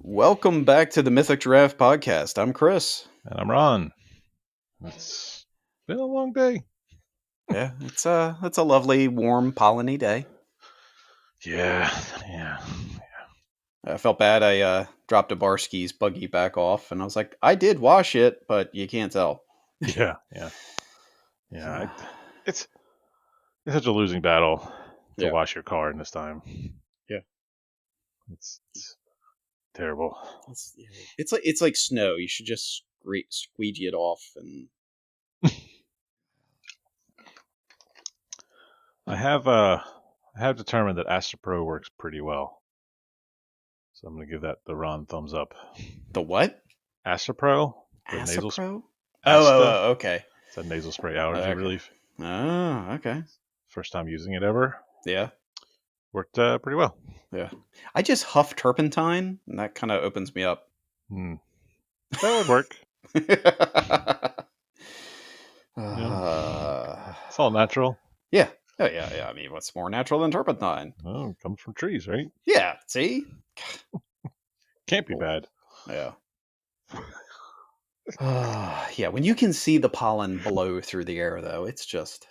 Welcome back to the Mythic Giraffe podcast. I'm Chris. And I'm Ron. It's been a long day. Yeah, it's a lovely, warm, polleny day. Yeah. I felt bad. I dropped a Barsky's buggy back off, and I was like, I did wash it, but you can't tell. Yeah. It's such a losing battle to Yeah. wash your car in this time. Yeah. It's terrible. It's like snow. You should just squeegee it off and. I have determined that Astropro works pretty well, so I'm going to give that the Ron thumbs up. The what? Astropro, the nasal Astropro? Okay. It's a nasal spray allergy relief. Oh, okay. First time using it ever. Yeah. Worked pretty well. Yeah. I just huff turpentine, and that kind of opens me up. That would work. It's all natural. Yeah. Oh, yeah. I mean, what's more natural than turpentine? Oh, it comes from trees, right? Yeah. See? Can't be bad. Yeah. Yeah. When you can see the pollen blow through the air, though, it's just.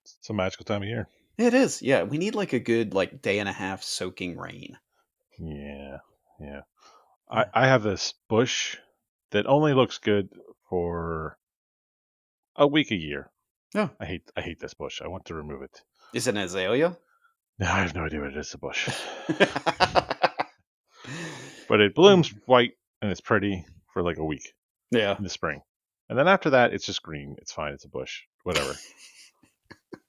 It's a magical time of year. It is. Yeah. We need like a good day and a half soaking rain. Yeah. I have this bush that only looks good for a week a year. Oh. I hate this bush. I want to remove it. Is it an azalea? No, I have no idea what it is. A bush. But it blooms white and it's pretty for like a week. Yeah. In the spring. And then after that, it's just green. It's fine. It's a bush. Whatever.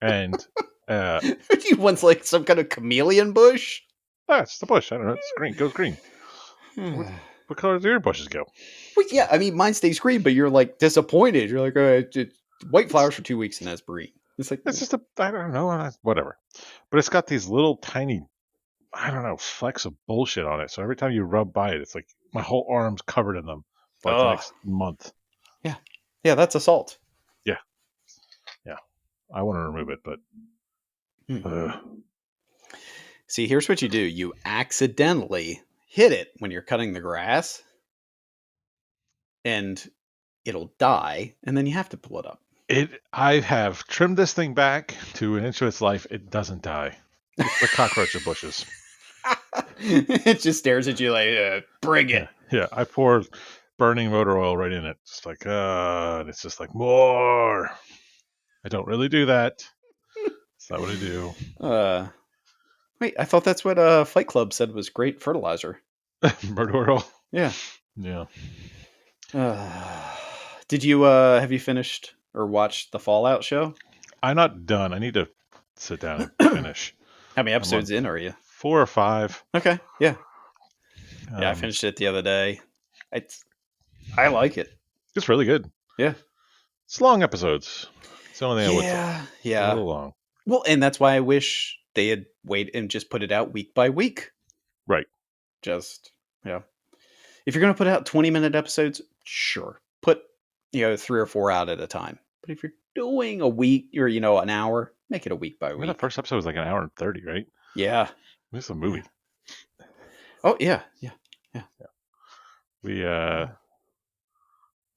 And do you want like some kind of chameleon bush? It's the bush. I don't know. It's green. It goes green. What color do your bushes go? Well, yeah, I mean, mine stays green, but you're like disappointed. You're like, it's white flowers for 2 weeks and that's green. It's like it's just I don't know, whatever. But it's got these little tiny, I don't know, flecks of bullshit on it. So every time you rub by it, it's like my whole arm's covered in them for like the next month. Yeah, that's assault. Yeah. I want to remove it, but. See, here's what you do: you accidentally hit it when you're cutting the grass, and it'll die, and then you have to pull it up. I have trimmed this thing back to an inch of its life. It doesn't die. It's the cockroach of bushes. It just stares at you like, bring it. Yeah, I pour burning motor oil right in it. Just like, and it's just like, more. I don't really do that. That's not what I do. Wait, I thought that's what Fight Club said was great fertilizer. Motor oil? Yeah. Did you, have you finished or watched the Fallout show? I'm not done. I need to sit down and finish. How many episodes in are you? 4 or 5. Okay, yeah. Yeah, I finished it the other day. I like it. It's really good. Yeah. It's long episodes. It's the only thing I would say. Yeah. It's a little long. Well, and that's why I wish they had waited and just put it out week by week. Right. Just, yeah. If you're going to put out 20-minute episodes, sure. Put, 3 or 4 out at a time. But if you're doing a week or, an hour, make it a week by week. The first episode was like an hour and 30, right? Yeah. It's a movie. Oh, yeah. We, they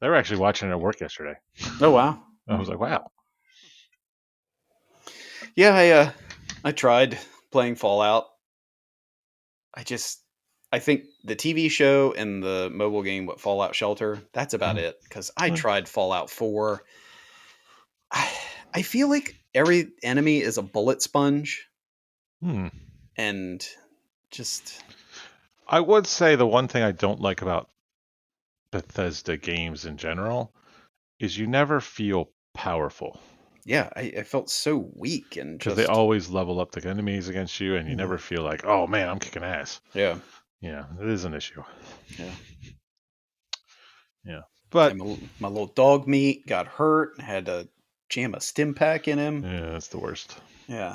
were actually watching it at work yesterday. Oh, wow. I was like, wow. Yeah, I tried playing Fallout. I think the TV show and the mobile game, Fallout Shelter, that's about it. Because I tried Fallout 4. I feel like every enemy is a bullet sponge. And just... I would say the one thing I don't like about Bethesda games in general is you never feel powerful. Yeah, I felt so weak and because they always level up the enemies against you, and you never feel like, oh man, I'm kicking ass. Yeah, it is an issue. Yeah. But my little dog meat got hurt and had to jam a stim pack in him. Yeah, that's the worst. Yeah.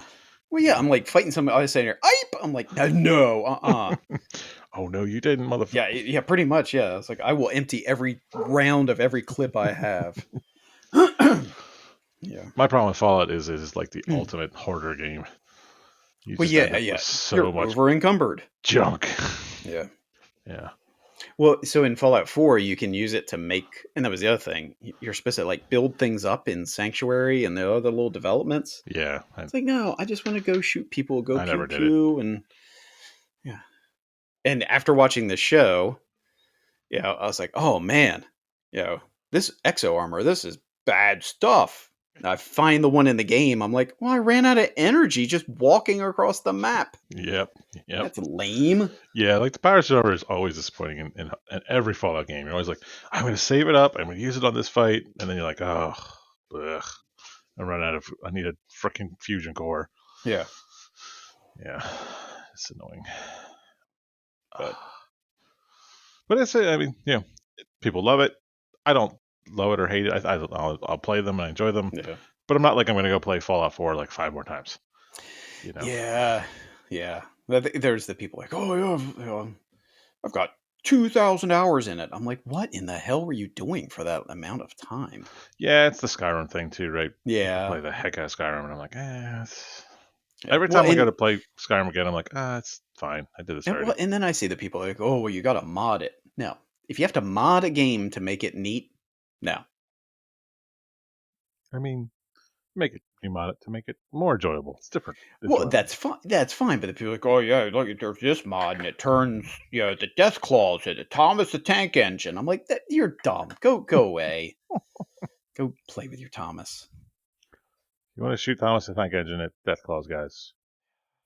Well, yeah, I'm like fighting somebody. I was saying, "Ipe!" I'm like, no. Oh no, you didn't, motherfucker. Yeah, pretty much. Yeah, it's like I will empty every round of every clip I have. Yeah. My problem with Fallout is like the ultimate hoarder game. So you're much over encumbered. Junk. Yeah. Yeah. Well, so in Fallout 4, you can use it to make, and that was the other thing. You're supposed to like build things up in Sanctuary and the other little developments. Yeah. It's like, no, I just want to go shoot people, go I pew never did it. pew, and yeah. And after watching the show, I was like, oh man, you know, this exo armor, this is bad stuff. And I find the one in the game. I'm like, well, I ran out of energy just walking across the map. Yep. Yep. That's lame. Yeah, like the power server is always disappointing in every Fallout game. You're always like, I'm going to save it up. I'm going to use it on this fight. And then you're like, oh, ugh, I need a freaking fusion core. Yeah, Yeah, it's annoying. but But I mean, people love it. I don't love it or hate it. I'll play them and I enjoy them. yeah. But I'm not like I'm going to go play Fallout 4 like 5 more times. You know? Yeah, yeah. There's the people like, oh yeah, I've got 2,000 hours in it. I'm like, what in the hell were you doing for that amount of time? Yeah, it's the Skyrim thing too, right? People Yeah, play the heck out of Skyrim, and I'm like, yeah. every Well, time I go to play Skyrim again, I'm like, it's fine. I did this already. and then I see the people like, oh, well, you got to mod it. No, if you have to mod a game to make it neat, no. I mean, make it you mod it to make it more enjoyable. It's different Well, enjoyment. that's fine. That's fine. But if you're like, oh yeah, look, there's this mod and it turns, the death claws into Thomas the Tank Engine. I'm like, you're dumb. Go away. Go play with your Thomas. You want to shoot Thomas the Tank Engine at Deathclaws, guys?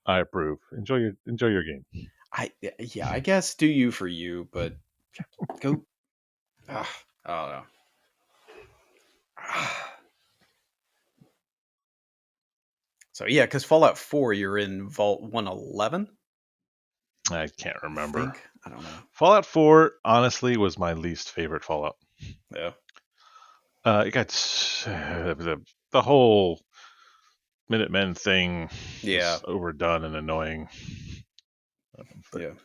I approve. Enjoy your game. Yeah, I guess do you for you, but go. I don't know. So yeah, because Fallout 4, you're in Vault 111. I can't I remember. think I don't know. Fallout 4 honestly was my least favorite Fallout. Yeah, It got the whole Minutemen thing yeah, was overdone and annoying, but it yeah.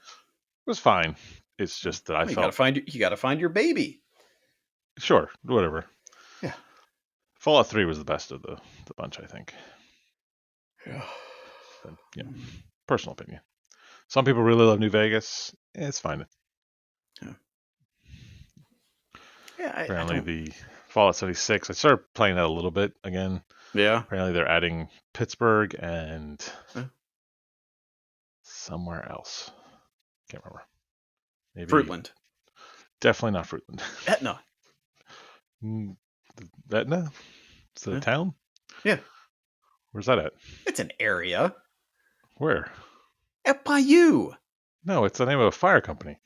was fine. It's just that I Well, felt you gotta find your baby. sure, whatever. Yeah. Fallout 3 was the best of the bunch, I think. Yeah. But personal opinion. Some people really love New Vegas. It's fine. Yeah. Yeah. I Apparently, don't. the Fallout 76. I started playing that a little bit again. Yeah. Apparently, they're adding Pittsburgh and Yeah. somewhere else. Can't remember. Maybe Fruitland. definitely not Fruitland. Etna. Etna? Is it a Yeah. town? Yeah. Where's that at? It's an area. Where? Up by you. No, it's the name of a fire company.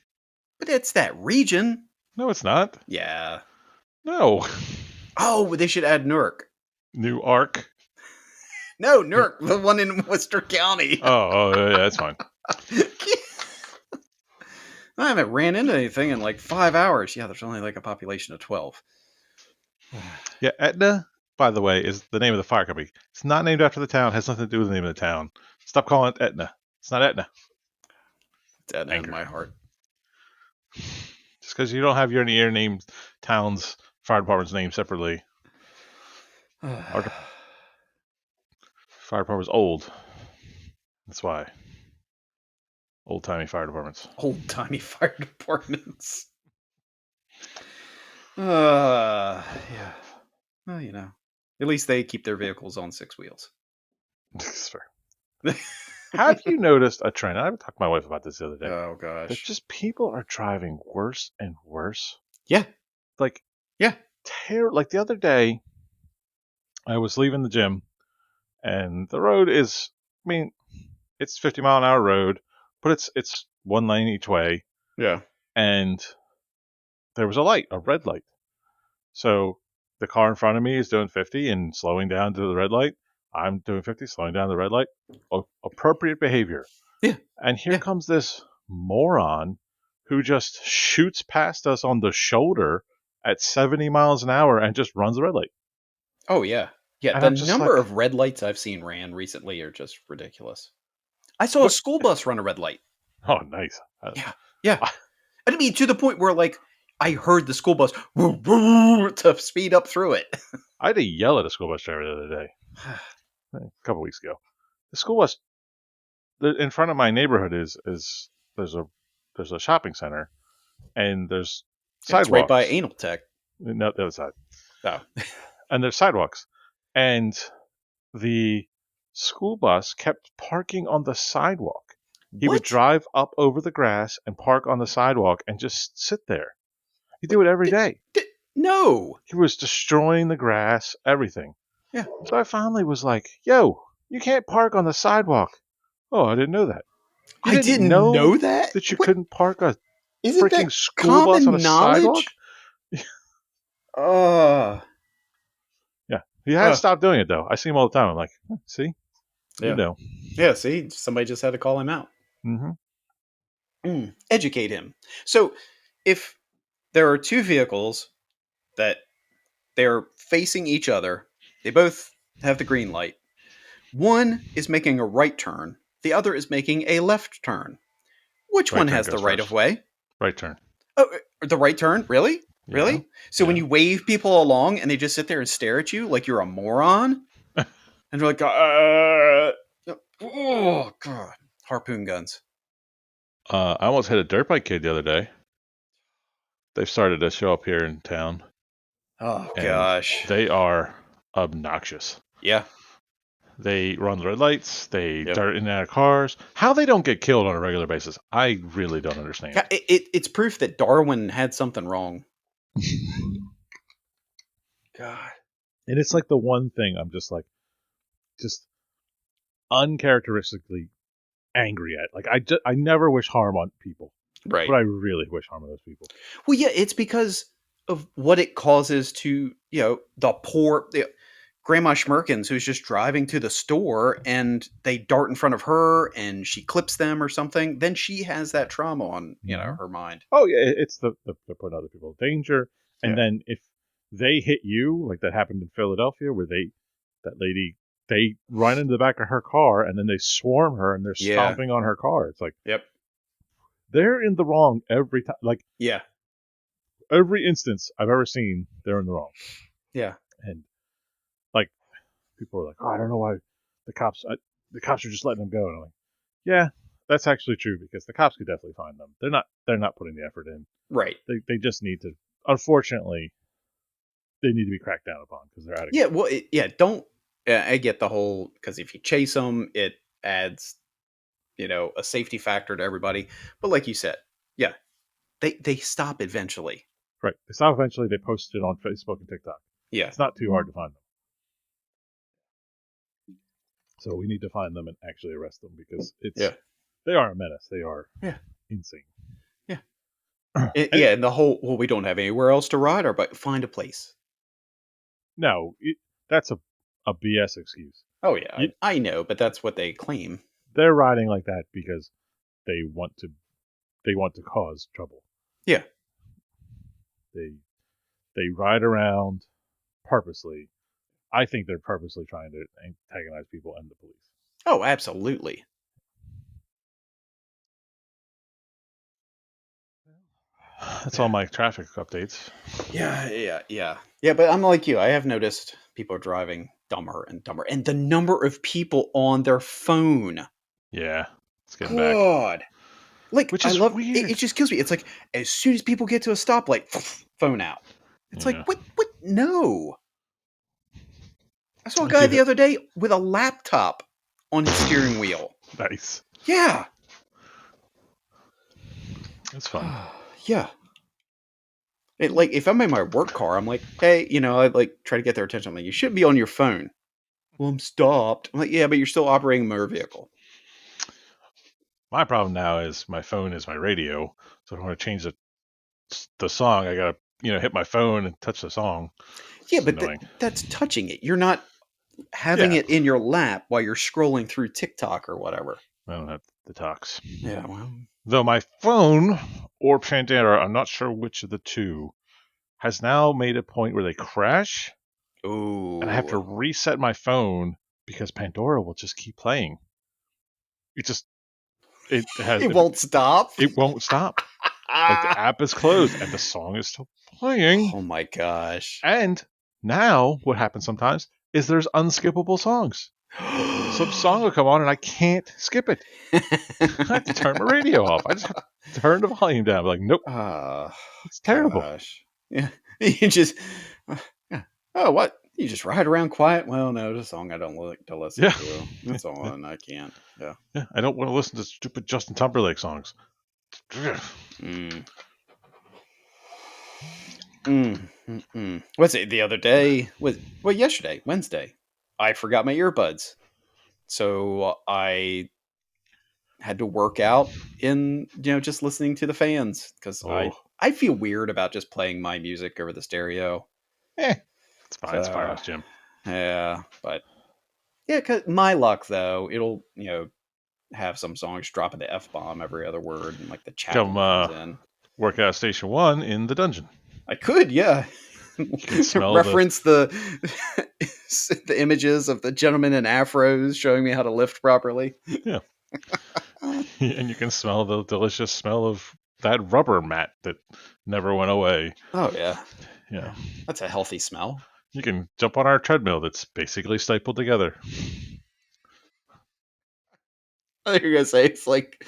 But it's that region. No, it's not. Yeah. No. Oh, they should add Newark. New Ark. No, Newark, the one in Worcester County. Yeah, that's fine. I haven't ran into anything in like 5 hours. Yeah, there's only like a population of 12. Yeah, Etna, by the way, is the name of the fire company. It's not named after the town. It has nothing to do with the name of the town. Stop calling it Etna. It's not Etna. It's Etna in Anger. my heart. Just because you don't have your named towns, fire departments named separately. Our fire department's old. That's why. Old timey fire departments. Old timey fire departments. Yeah. Well, at least they keep their vehicles on 6 wheels. That's fair. Have you noticed a trend? I talked to my wife about this the other day. Oh That gosh. just people are driving worse and worse. Yeah. Like, Yeah. like the other day, I was leaving the gym, and the road is, I mean, it's 50-mile-an-hour road, but it's one lane each way, Yeah. and there was a red light. So the car in front of me is doing 50 and slowing down to the red light. I'm doing 50, slowing down the red light. Appropriate behavior. Yeah. And here Yeah. comes this moron who just shoots past us on the shoulder at 70 miles an hour and just runs the red light. Oh yeah. Yeah. And The I'm just number like, of red lights I've seen ran recently are just ridiculous. I saw a what? school bus run a red light. Oh, nice. Yeah. Yeah. I, I mean, to the point where like I heard the school bus to speed up through it. I had to yell at a school bus driver the other day, a couple weeks ago. The school bus in front of my neighborhood is there's a there's a shopping center, and there's It's right by sidewalks. Anal Tech. No, the other side, Oh, and there's sidewalks, and the school bus kept parking on the sidewalk. He would what? drive up over the grass and park on the sidewalk and just sit there. He'd do it every D- day. no. He was destroying the grass, everything. Yeah. So I finally was like, yo, you can't park on the sidewalk. Oh, I didn't know that. You I didn't didn't know know that. that you What? couldn't park a Isn't freaking that school bus on a common sidewalk? knowledge? Uh, Yeah. He has uh, stopped doing it, though. I see him all the time. I'm like, see? You yeah. know. Yeah, see, somebody just had to call him out. Mm-hmm. Educate him. So, if there are two vehicles that they're facing each other, they both have the green light. One is making a right turn, the other is making a left turn. Which Right one turn has the goes right of first. way? Right turn. Oh, the right turn? Really? Yeah. Really? So when Yeah. you wave people along and they just sit there and stare at you like you're a moron, and they're like, oh god, harpoon guns. I almost hit a dirt bike kid the other day. They've started to show up here in town, Oh and gosh. they are obnoxious. Yeah. They run the red lights. They Yep. dart in and out of cars. How they don't get killed on a regular basis, I really don't Yeah, understand. it's proof that Darwin had something wrong. God. And it's like the one thing I'm just like, just uncharacteristically angry at. Like I never wish harm on people, but Right. I really wish harm on those people. Well, yeah, it's because of what it causes to, the poor Grandma Schmerkins who's just driving to the store and they dart in front of her and she clips them or something. Then she has that trauma on, Mm-hmm. her mind. Oh yeah, it's they're putting other people in danger, and Yeah. then if they hit you, like that happened in Philadelphia, where that lady they run into the back of her car and then they swarm her and they're Yeah. stomping on her car. It's like Yep. they're in the wrong every time. Like Yeah. every instance I've ever seen, they're in the wrong. Yeah. And like people are like, oh, I don't know why the cops the cops are just letting them go. And I'm like, yeah, that's actually true because the cops could definitely find them. They're not putting the effort in. Right. They just need to. Unfortunately, they need to be cracked down upon because they're out of Yeah. control. Well, yeah. Don't. I get the whole because if you chase them, it adds a safety factor to everybody. But like you said, yeah, they stop eventually. Right. They stop eventually. They post it on Facebook and TikTok. Yeah. It's not too hard to find them. So we need to find them and actually arrest them because Yeah. they are a menace. They are Yeah. insane. Yeah. And Yeah, and the whole we don't have anywhere else to ride our bike. Find a place. no, that's a BS excuse. Oh yeah, You, I know, but that's what they claim. they're riding like that because they want to cause trouble. Yeah. They they ride around purposely. I think they're purposely trying to antagonize people and the police. Oh, absolutely. That's all Yeah. my traffic updates. Yeah, yeah, yeah. Yeah, but I'm like you. I have noticed people are driving dumber and dumber. And the number of people on their phone. Yeah, it's getting back, God. Like, which I is love it, weird. it just kills me. It's like as soon as people get to a stoplight, phone out. It's like, Yeah, what? No. I saw a I guy do the that. other day with a laptop on his steering wheel. Nice. Yeah. It's fun. Yeah. Like if I'm in my work car, I'm like, hey, I like try to get their attention. I'm like, you shouldn't be on your phone. Well, I'm stopped. I'm like, yeah, but you're still operating a motor vehicle. My problem now is my phone is my radio, so if I want to change the song, I gotta hit my phone and touch the song. Yeah, It's but annoying. that's touching it. You're not having Yeah, it in your lap while you're scrolling through TikTok or whatever. I don't have the talks. Yeah, well, Though my phone or Pandora, I'm not sure which of the two, has now made a point where they crash, and I have to ooh, reset my phone because Pandora will just keep playing. It just it has it won't stop. it won't stop. Like the app is closed and the song is still playing. Oh my gosh. And now what happens sometimes is there's unskippable songs. Some song will come on and I can't skip it. I have to turn my radio off. I just have to turn the volume down. I'm like, nope, Oh, it's terrible. gosh. Yeah. You just, yeah. Oh, what? You just ride around quiet? Well, no, it's a song I don't like to listen Yeah, to. That's all, and I can't. Yeah. yeah. I don't want to listen to stupid Justin Timberlake songs. Mm. What's it? The other day was well, yesterday, Wednesday. I forgot my earbuds, so I had to work out in just listening to the fans because I Oh, I feel weird about just playing my music over the stereo. eh, it's fine. It's So Firehouse Jim. yeah, but yeah, 'cause my luck though, it'll have some songs dropping the f bomb every other word, and like the Come chaplain comes in. work out Station 1 in the dungeon. I could, yeah. You can smell the Reference the the images of the gentleman in afros showing me how to lift properly. yeah, and you can smell the delicious smell of that rubber mat that never went away. Oh yeah, Yeah, yeah, that's a healthy smell. you can jump on our treadmill that's basically stapled together. I think you're gonna say it's like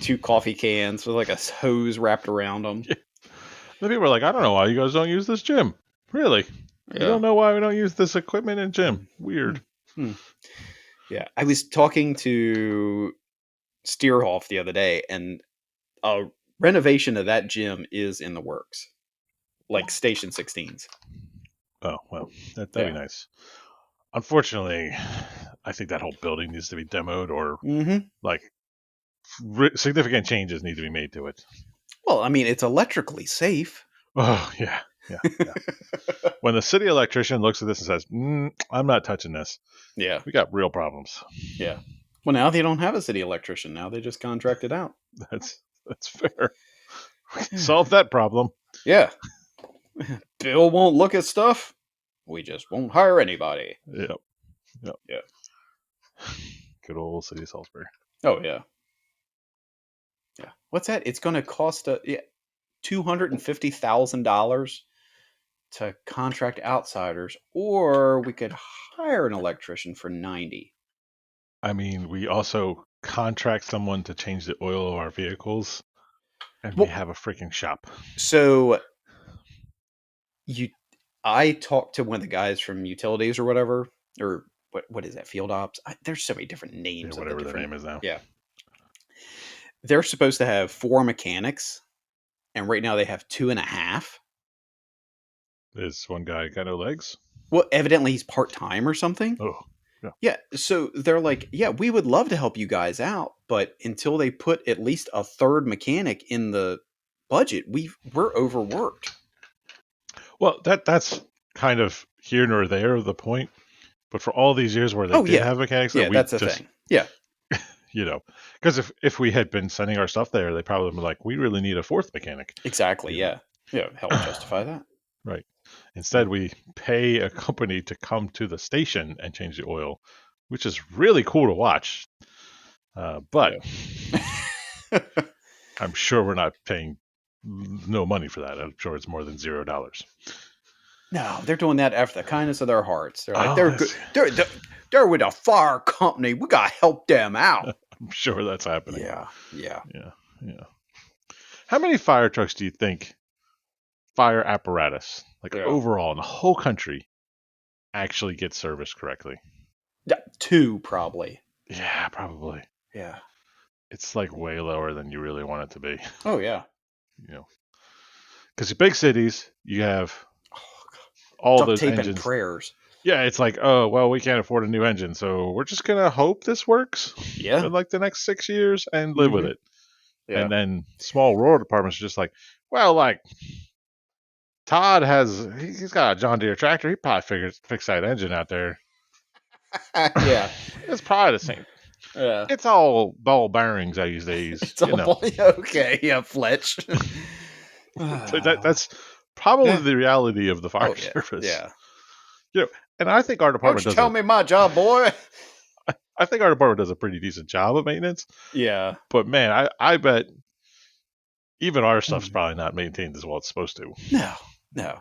two coffee cans with like a hose wrapped around them. Yeah. The people are like, I don't know why you guys don't use this gym. Really? You Yeah. don't know why we don't use this equipment in gym? Hmm. Hmm. Weird. Hmm. Yeah, I was talking to Steerhoff the other day, and a renovation of that gym is in the works, like Station 16's. Oh well, that'd be Yeah. nice. Unfortunately, I think that whole building needs to be demoed, or Mm-hmm. like significant changes need to be made to it. Well, I mean, it's electrically safe. Oh yeah, yeah, yeah. When the city electrician looks at this and says, "I'm not touching this," Yeah. we got real problems. Yeah. Well, now they don't have a city electrician. Now they just contract it out. That's fair. We can solve that problem. Yeah. Bill won't look at stuff. We just won't hire anybody. Yep, yep. Yeah. Good old city of Salisbury. Oh yeah. Yeah. What's that? It's going to cost $250,000 to contract outsiders, or we could hire an electrician for 90. I mean, we also contract someone to change the oil of our vehicles, and we Well, have a freaking shop. so you, I talked to one of the guys from utilities or whatever, or what is that? Field ops. There's so many different Yeah, names of the whatever their different. name is now. Yeah, they're supposed to have four mechanics, and right now they have two and a half. Is one guy got no legs? Well, evidently he's part time or something. Oh, yeah. Yeah, so they're like, yeah, we would love to help you guys out, but until they put at least a third mechanic in the budget, we're overworked. Well, that's kind of here nor there the point. But for all these years where they Oh did yeah, have mechanics, that yeah, we that's the just thing. Yeah, because if we had been sending our stuff there, they probably would be like, we really need a fourth mechanic. exactly. You know, Yeah, yeah, help justify that. right? Yeah, Instead, we pay a company to come to the station and change the oil, which is really cool to watch. But yeah. I'm sure we're not paying no money for that. I'm sure it's more than $0. No, they're doing that after the kindness of their hearts. They're like, Oh, they're good. They're with a fire company. We gotta help them out. I'm sure that's happening. Yeah, yeah. Yeah, yeah. How many fire trucks do you think fire apparatus, like Yeah. overall in the whole country, actually get serviced correctly? Yeah, two probably. Yeah, probably. Yeah. It's like way lower than you really want it to be. Oh yeah. You know, because big cities, you have Oh, God. all Duct those tape and engines. prayers. Yeah, it's like, oh, well, we can't afford a new engine, so we're just gonna hope this works Yeah. for like the next 6 years and live with Mm-hmm. it. Yeah. And then small rural departments are just like, well, like Todd he's got a John Deere tractor. He probably figures fix that engine out there. Yeah. It's probably the same. Yeah. It's all ball bearings these days, It's all boy. Okay. Yeah. Fletch. So Ah. that's probably Yeah. the reality of the fire Oh yeah. service. Yeah. You know, and I think our Don't department you does tell a me my job, boy. I think our department does a pretty decent job of maintenance. Yeah. But man, I bet even our stuff's Mm. probably not maintained as well as it's supposed to. No. No.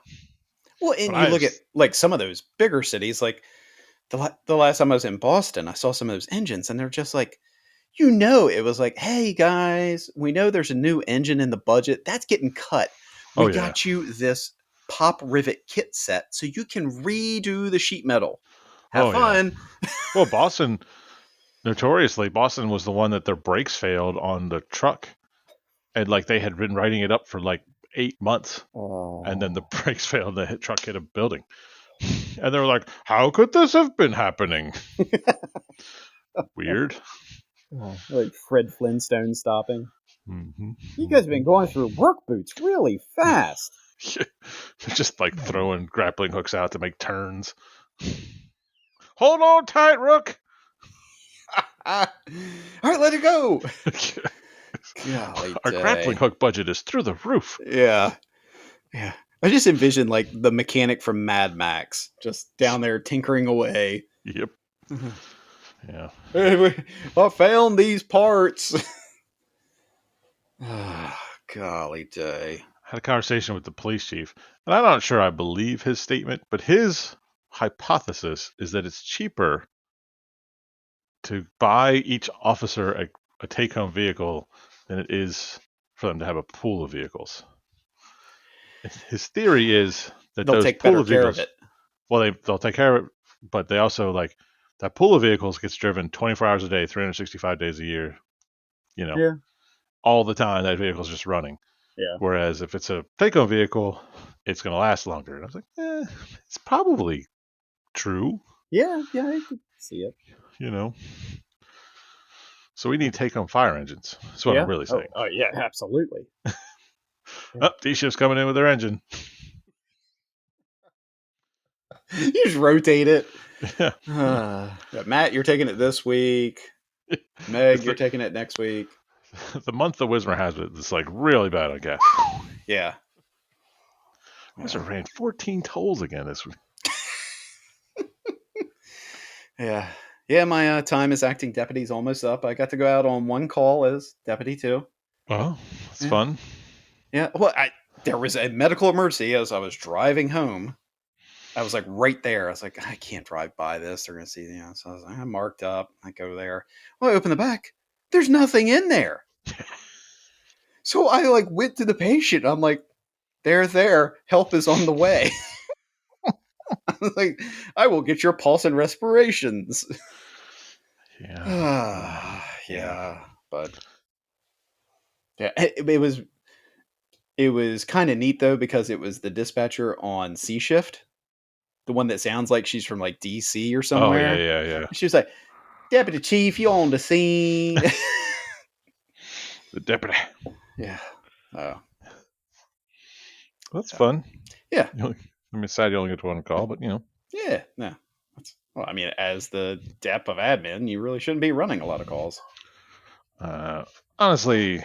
Well, But and you I look at like some of those bigger cities, like The last time I was in Boston, I saw some of those engines, and they're just like, you know, it was like, hey guys, we know there's a new engine in the budget that's getting cut. Oh We yeah. got you this pop rivet kit set so you can redo the sheet metal. Have Oh yeah. fun. Well, Boston, notoriously, Boston was the one that their brakes failed on the truck, and like they had been writing it up for like 8 months, and then the Oh. brakes failed, and the truck hit a building, and they were like, "How could this have been happening?" Weird. Oh, like Fred Flintstone stopping. Mm-hmm. You guys have been Mm-hmm. going through work boots really fast. Just like throwing grappling hooks out to make turns. Hold on tight, Rook. All right, let it go. Golly Our grappling day. hook budget is through the roof. Yeah. Yeah. I just envisioned like the mechanic from Mad Max just down there tinkering away. Yep. Yeah. Hey, I found these parts. Ah, golly day. I had a conversation with the police chief, and I'm not sure I believe his statement, but his hypothesis is that it's cheaper to buy each officer a take home vehicle than it is for them to have a pool of vehicles. His theory is that They'll those take pool better of care of vehicles, it. well, they'll take care of it, but they also like that pool of vehicles gets driven 24 hours a day, 365 days a year, you know, Yeah. all the time that vehicle's just running. Yeah. Whereas if it's a take home vehicle, it's going to last longer. And I was like, it's probably true, Yeah. Yeah. I could see it. you know. So we need take home fire engines. That's what I'm Yeah. really Oh, saying. oh yeah. Absolutely. Yeah. Oh, these ships coming in with their engine. You just rotate it. Yeah. Yeah, Matt, you're taking it this week. Meg, It's you're like taking it next week. the month the Wismer has it, it's like really bad, I guess. Yeah. Wismer Yeah. ran 14 tolls again this week. Yeah. Yeah, my time as acting deputy is almost up. I got to go out on one call as deputy too. Well, it's Yeah. fun. Yeah. Well, there was a medical emergency as I was driving home. I was like right there. I was like, I can't drive by this. They're gonna see, So I was like, I'm marked up. I go there. Well, I open the back. There's nothing in there. So I like went to the patient. I'm like, there. Help is on the way. I was like, I will get your pulse and respirations. Yeah. Yeah. Yeah, but yeah, it was kind of neat though because it was the dispatcher on C shift, the one that sounds like she's from like DC or Oh, yeah, somewhere. yeah, yeah. She was like, "Deputy Chief, you on the scene?" The deputy. Yeah. Oh, That's yeah. fun. Yeah. I'm sad you only get to one call, but Yeah. No. Well, I mean, as the dep of admin, you really shouldn't be running a lot of calls. uh, honestly,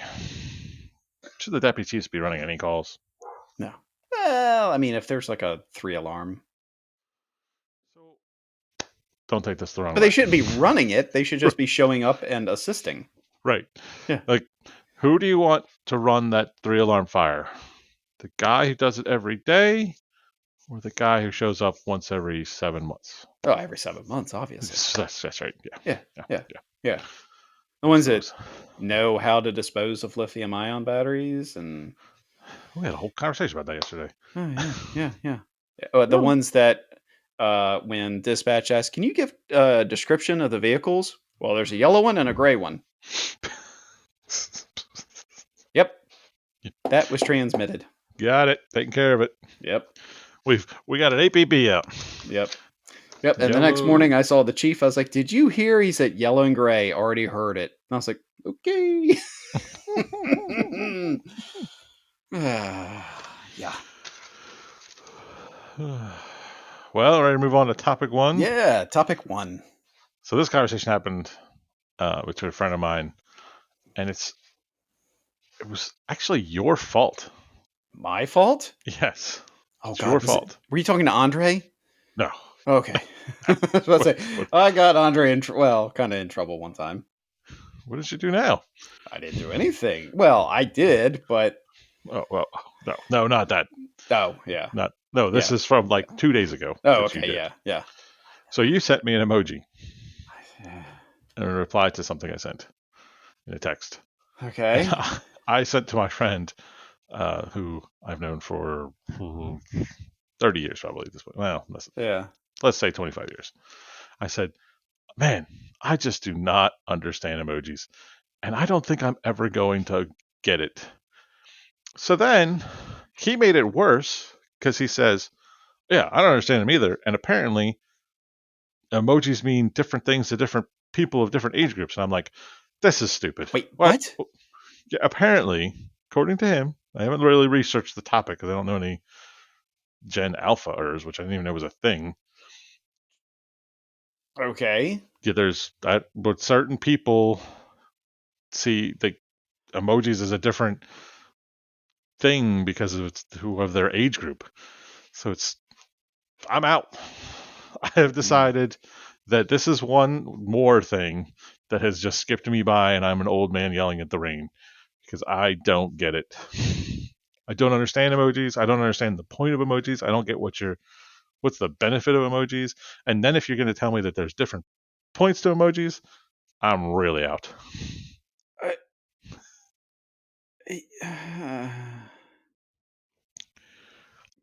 should the deputy chiefs be running any calls? No. Well, I mean, if there's like a 3 alarm, So don't take this the wrong but they way. shouldn't be running it. They should just be showing up and assisting. Right. Yeah. Like, who do you want to run that 3 alarm fire? The guy who does it every day, or the guy who shows up once every 7 months? Oh, every 7 months, obviously. That's right. Yeah. Yeah. Yeah. Yeah. Yeah. Yeah. The That's ones that those. know how to dispose of lithium ion batteries and We had a whole conversation about that yesterday. oh yeah. The No. ones that when dispatch asks, "Can you give a description of the vehicles?" Well, there's a yellow one and a gray one. Yep, that was transmitted. Got it. Taking care of it. Yep, We got an APB out. yep, yep. And the next morning, Yellow. I saw the chief. I was like, "Did you hear?" He said, "Yellow and gray." Already heard it. And I was like, "Okay." Yeah, Well, ready to move on to topic one. yeah. Topic one. So this conversation happened between a friend of mine, and it was actually your fault. My fault? Yes, Oh it's your God, fault. were you talking to Andre? No. Okay. I was about to What, say, what, I got Andre kind of in trouble one time. what did you do now? I didn't do anything. Well, I did, but Oh well, no, not that. oh yeah, Not no. This yeah, is from yeah. like 2 days ago Oh that you okay, did. yeah, yeah. So you sent me an emoji in reply to something I sent in a text. And Okay. I sent to my friend, who I've known for 30 years probably at this point. Well, Yeah. let's say 25 years. I said, man, I just do not understand emojis. And I don't think I'm ever going to get it. So then he made it worse because he says, yeah, I don't understand them either. And apparently, emojis mean different things to different people of different age groups. And I'm like, this is stupid. Wait, What? what? Yeah, apparently, according to him, I haven't really researched the topic because I don't know any Gen Alpha-ers, which I didn't even know was a thing. Okay. Yeah, there's that, but certain people see the emojis as a different thing because of its who of their age group. So I'm out. I have Hmm. decided that this is one more thing that has just skipped me by, and I'm an old man yelling at the rain because I don't get it. I don't understand emojis. I don't understand the point of emojis. I don't get what's the benefit of emojis. And then if you're going to tell me that there's different points to emojis, I'm really out. Uh, uh,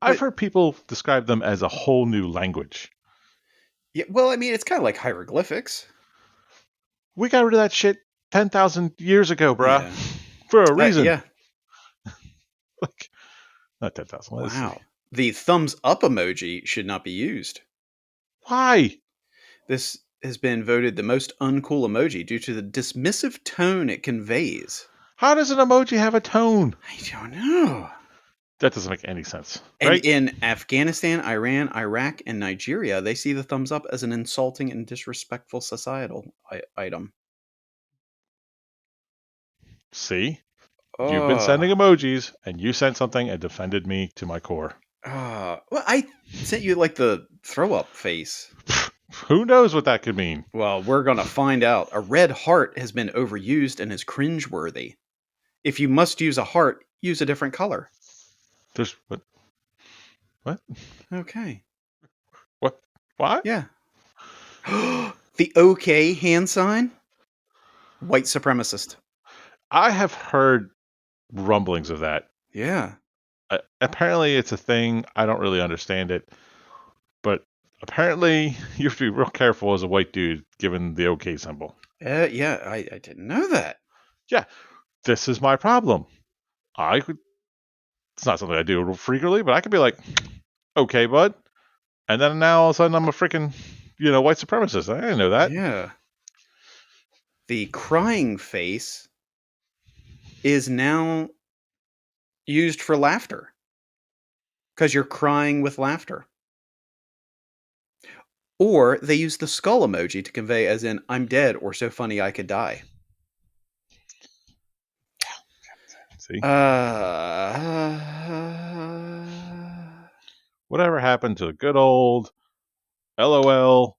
I've but heard people describe them as a whole new language. yeah, well, I mean, it's kind of like hieroglyphics. We got rid of that shit 10,000 years ago, bruh, Yeah. for a reason. Yeah. Like, not 10,000, let's see. Wow. The thumbs up emoji should not be used. Why? This has been voted the most uncool emoji due to the dismissive tone it conveys. How does an emoji have a tone? I don't know. That doesn't make any sense, And right? in Afghanistan, Iran, Iraq, and Nigeria, they see the thumbs up as an insulting and disrespectful societal item. See? You've been Oh, sending emojis, and you sent something and defended me to my core. well, I sent you like the throw up face. Who knows what that could mean? Well, we're gonna find out. A red heart has been overused and is cringeworthy. If you must use a heart, use a different color. There's what? What? Okay. What? What? Yeah. The OK hand sign? White supremacist. I have heard rumblings of that. Yeah. Apparently, it's a thing. I don't really understand it, but apparently, you have to be real careful as a white dude given the OK symbol. Yeah, I didn't know that. Yeah, this is my problem. I could. It's not something I do frequently, but I could be like, "Okay, bud," and then now all of a sudden I'm a freaking, white supremacist. I didn't know that. Yeah. The crying face is now used for laughter because you're crying with laughter. Or they use the skull emoji to convey, as in, I'm dead or so funny I could die. See, Uh, whatever happened to the good old LOL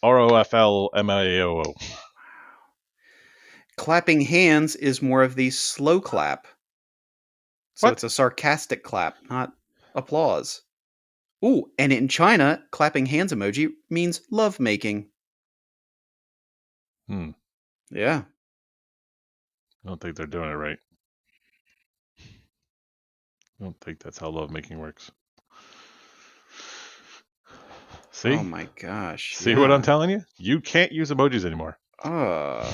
ROFL MAOO? Clapping hands is more of the slow clap. So What? it's a sarcastic clap, not applause. Ooh, and in China, clapping hands emoji means love making. Hmm. Yeah. I don't think they're doing it right. I don't think that's how lovemaking works. Oh See? my gosh. See what I'm Yeah. telling you? You can't use emojis anymore. Uh,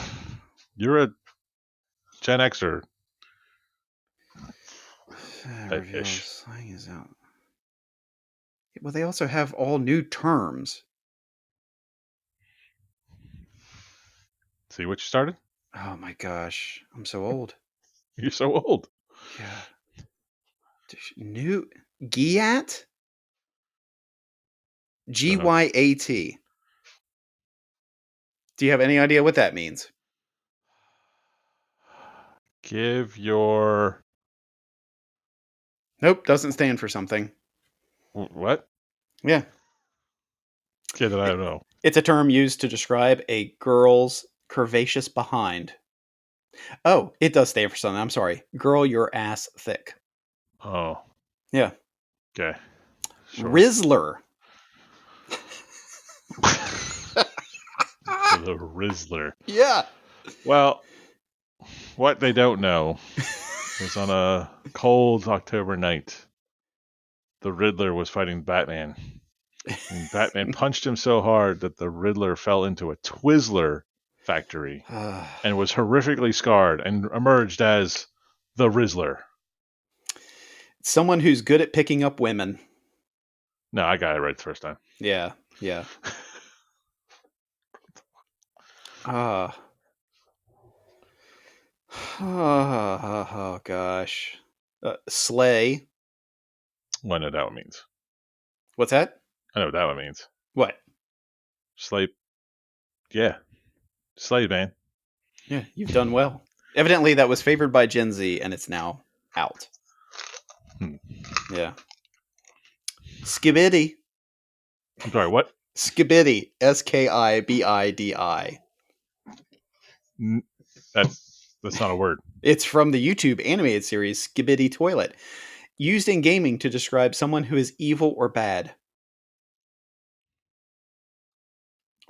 You're a Gen Xer reveals ish. slang is out. Well, they also have all new terms. See what you started? Oh my gosh. I'm so old. You're so old. Yeah. New Gyat? Don't know. Gyat. Do you have any idea what that means? Give your Nope, doesn't stand for something. what? Yeah. Kid that I don't know. It's a term used to describe a girl's curvaceous behind. Oh, it does stand for something. I'm sorry. Girl, your ass thick. Oh, Yeah. okay. Sure. Rizzler. The Rizzler. Yeah. Well, what they don't know is on a cold October night, the Riddler was fighting Batman. And Batman punched him so hard that the Riddler fell into a Twizzler factory and was horrifically scarred and emerged as the Rizzler. Someone who's good at picking up women. No, I got it right the first time. Yeah. Yeah. Ah. Oh, gosh. Slay. Well, I know that one means. What's that? I know what that one means. What? Slave. Yeah. Slave, man. Yeah, you've done well. Evidently, that was favored by Gen Z, and it's now out. Hmm. Yeah. Skibidi. I'm sorry, what? Skibidi. Skibidi. That's not a word. It's from the YouTube animated series Skibidi Toilet, used in gaming to describe someone who is evil or bad.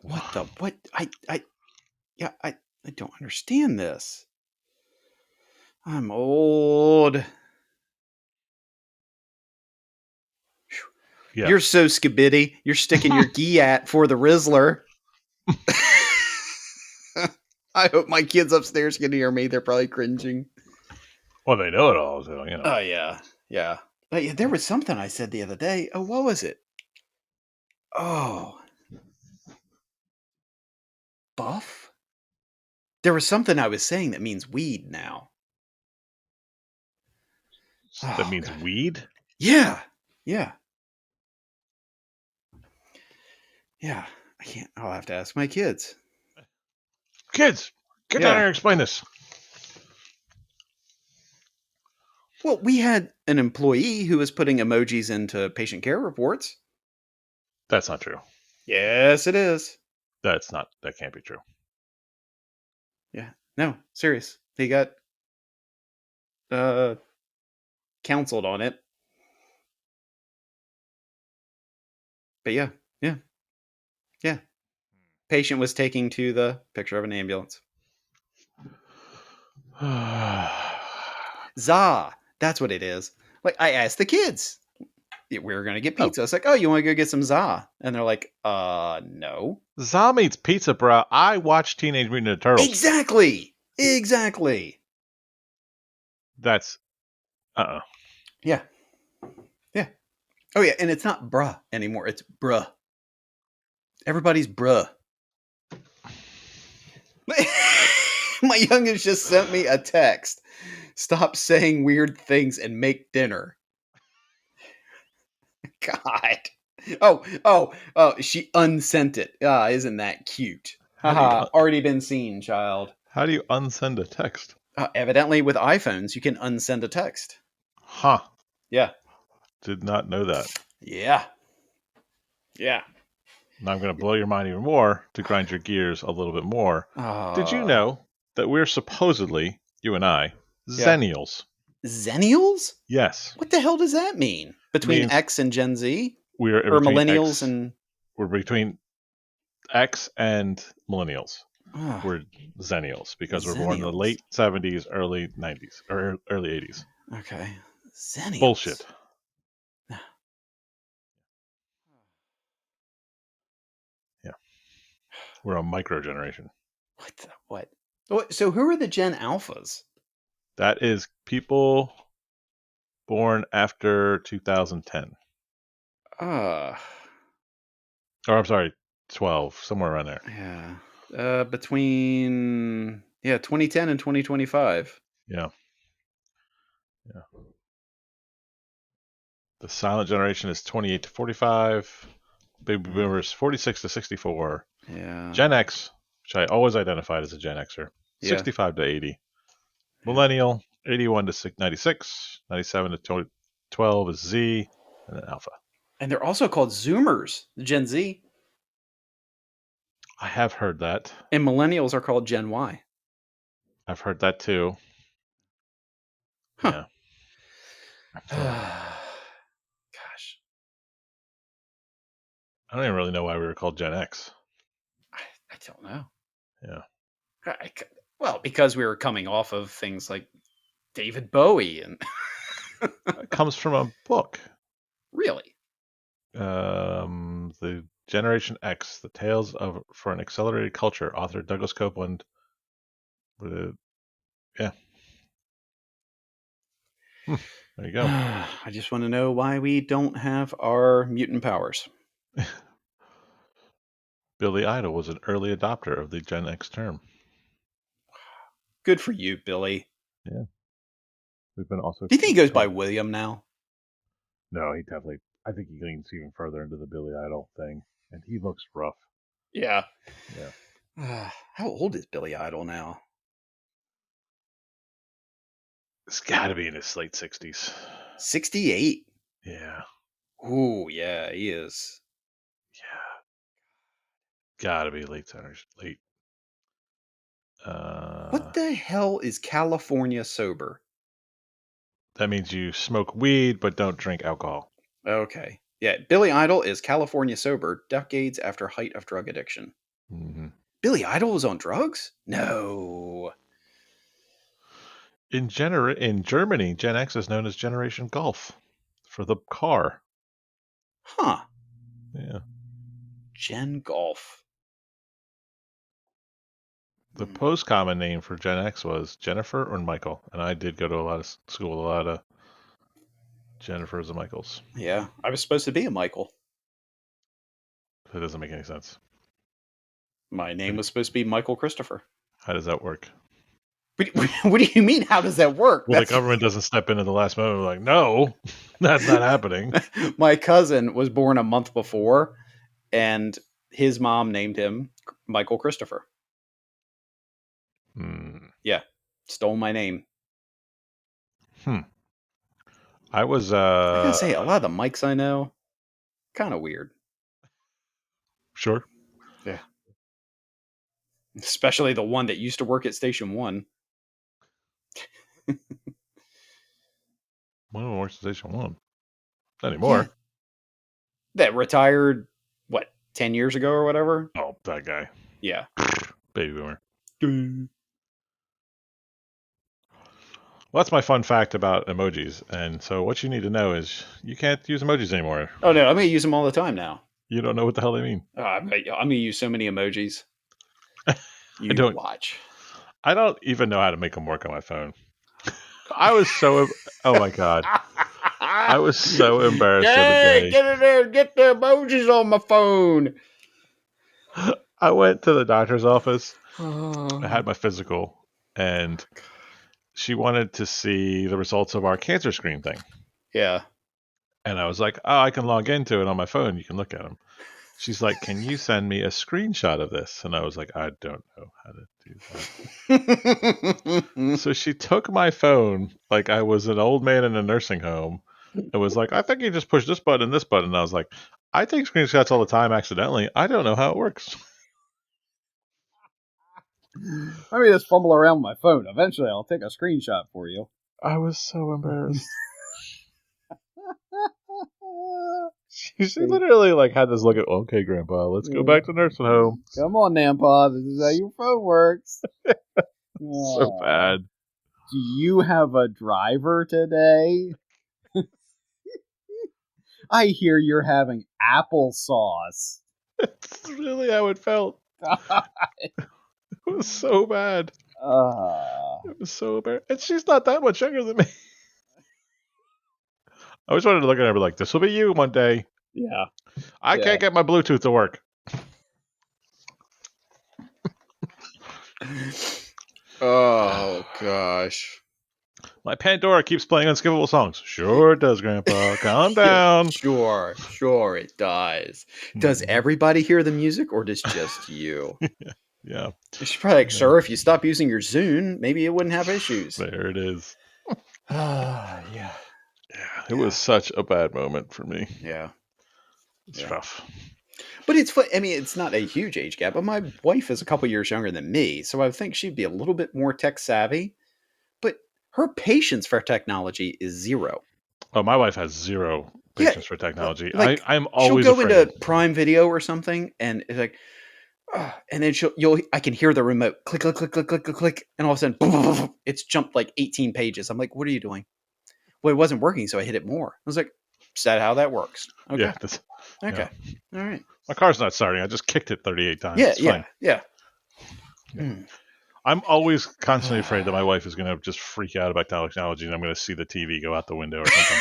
What the? What? Yeah, I don't understand this. I'm old. Yeah. You're so skibidi. You're sticking your giat for the Rizzler. I hope my kids upstairs can hear me. They're probably cringing. Well, they know it all, so, you know. Oh, yeah. Yeah. But yeah, there was something I said the other day. Oh, what was it? Oh, buff? There was something I was saying that means weed now. That Oh, means God. weed? Yeah. Yeah. Yeah. I can't. I'll have to ask my kids. Kids, get down here Yeah. and explain this. Well, we had an employee who was putting emojis into patient care reports. That's not true. Yes, it is. That can't be true. Yeah. No, serious. He got uh counseled on it. But yeah. Yeah. Yeah. Patient was taking to the picture of an ambulance. Za. That's what it is. Like I asked the kids. We were gonna get Oh, pizza. I was like, oh, you want to go get some za? And they're like, no. za means pizza, bro. I watched Teenage Mutant Ninja Turtles. Exactly. Exactly. That's Yeah. Yeah. Oh yeah, and it's not bruh anymore. It's bruh. Everybody's bruh. My youngest just sent me a text. Stop saying weird things and make dinner. God. Oh, she unsent it. Ah, isn't that cute? how do you Haha, already been seen, child. how do you unsend a text? Evidently, with iPhones, you can unsend a text. Huh? Yeah. Did not know that. Yeah. Yeah. And I'm going to blow your mind even more to grind your gears a little bit more. Did you Uh, know that we're supposedly, you and I, yeah. Zennials? Zennials? Yes. What the hell does that mean? It Between means X and Gen Z? we're Or between millennials X. and. We're between X and millennials. Oh, We're Zennials because we're born in the Zennials. late 70s, early 90s, or early 80s. Okay. Zennials. Bullshit. Yeah. We're a micro generation. What the what? So who are the Gen Alphas? That is people born after 2010. Uh Or I'm sorry, 12, somewhere around there. yeah. Between 2010 and 2025. Yeah. Yeah. The silent generation is 28 to 45. Baby boomers 46 to 64. Yeah. Gen X, which I always identified as a Gen Xer, Yeah. 65 to 80. Yeah. Millennial, 81 to 96. 97 to 12 is Z, and then Alpha. And they're also called Zoomers, Gen Z. I have heard that. And millennials are called Gen Y. I've heard that too. Huh. Yeah. So Gosh. I don't even really know why we were called Gen X. I don't know. Yeah. I, well, because we were coming off of things like David Bowie and It comes from a book. really. The Generation X, The Tales of for an Accelerated Culture, author Douglas Copeland. Yeah. There you go. I just want to know why we don't have our mutant powers. Billy Idol was an early adopter of the Gen X term. Good for you, Billy. Yeah. We've been also. Do you think he goes by William now? No, he definitely. I think he leans even further into the Billy Idol thing, and he looks rough. Yeah. Yeah. How old is Billy Idol now? It's got to be in his late 60s. 68. Yeah. Ooh, yeah, he is. Yeah. Got to be late 70s. Late. Uh, What the hell is California sober? that means you smoke weed but don't drink alcohol. Okay. Yeah, Billy Idol is California sober decades after height of drug addiction. Mm-hmm. Billy Idol was on drugs? No. In Germany, Gen X is known as Generation Golf for the car. Huh. Yeah. Gen Golf. The Hmm. post common name for Gen X was Jennifer or Michael, and I did go to a lot of school with a lot of Jennifers and Michaels. Yeah, I was supposed to be a Michael. That doesn't make any sense. My name was supposed to be Michael Christopher. How does that work? What do you mean? How does that work? Well, the government doesn't step in at the last moment. Like, no, that's not happening. My cousin was born a month before, and his mom named him Michael Christopher. Hmm. Yeah, stole my name. Hmm. I was I gotta say, a lot of the mics I know, kind of weird. sure. Yeah, especially the one that used to work at Station One. One of them works at Station One. Not Yeah, anymore. that retired what 10 years ago or whatever. Oh, that guy. Yeah. Baby boomer. Well, that's my fun fact about emojis. And so what you need to know is you can't use emojis anymore. Oh no, I'm gonna use them all the time now. You don't know what the hell they mean. I'm gonna use so many emojis. I You don't. watch. I don't even know how to make them work on my phone. I was so. Oh my god. I was so embarrassed the other Hey, day. get in there, get the emojis on my phone. I went to the doctor's office. I Oh, had my physical, and she wanted to see the results of our cancer screen thing. yeah. And I was like, oh, I can log into it on my phone. You can look at them. She's like, can you send me a screenshot of this? And I was like, I don't know how to do that. So she took my phone like I was an old man in a nursing home and was like, I think you just push this button and this button. And I was like, I take screenshots all the time accidentally. I don't know how it works. Let me just fumble around with my phone. Eventually, I'll take a screenshot for you. I was so embarrassed. She literally like had this look at, okay, Grandpa, let's go back to nursing home. Come on, Nampa. This is how your phone works. So Aw. bad. Do you have a driver today? I hear you're having applesauce. It's really how it felt. It was so bad. uh, It was so bad. And she's not that much younger than me. I always wanted to look at her and be like, this will be you one day. yeah. I Yeah. can't get my Bluetooth to work. Oh gosh. My Pandora keeps playing unskippable songs. Sure it does, Grandpa. Calm down. Sure it does. Does Mhm. everybody hear the music or does just you? Yeah. She's probably like, Yeah. sir, if you stop using your Zune, maybe it wouldn't have issues. There it is. Ah, yeah. Yeah. It was Yeah. such a bad moment for me. Yeah. It's Yeah. rough. But it's fun. I mean, it's not a huge age gap, but my wife is a couple years younger than me, so I would think she'd be a little bit more tech savvy. But her patience for technology is zero. Oh, my wife has zero Yeah, patience for technology. like I'm she'll always go afraid. into Prime Video or something, and it's like, "Ugh," and then I can hear the remote click, click, click, click, click, click, click, and all of a sudden, it's jumped like 18 pages. I'm like, what are you doing? Well, it wasn't working, so I hit it more. I was like, is that how that works? Yeah, Okay, yeah. okay, all right. My car's not starting. I just kicked it 38 times. Yeah, It's yeah, fine. yeah. Yeah. Mm. I'm always constantly afraid that my wife is going to just freak out about technology and I'm going to see the TV go out the window or something.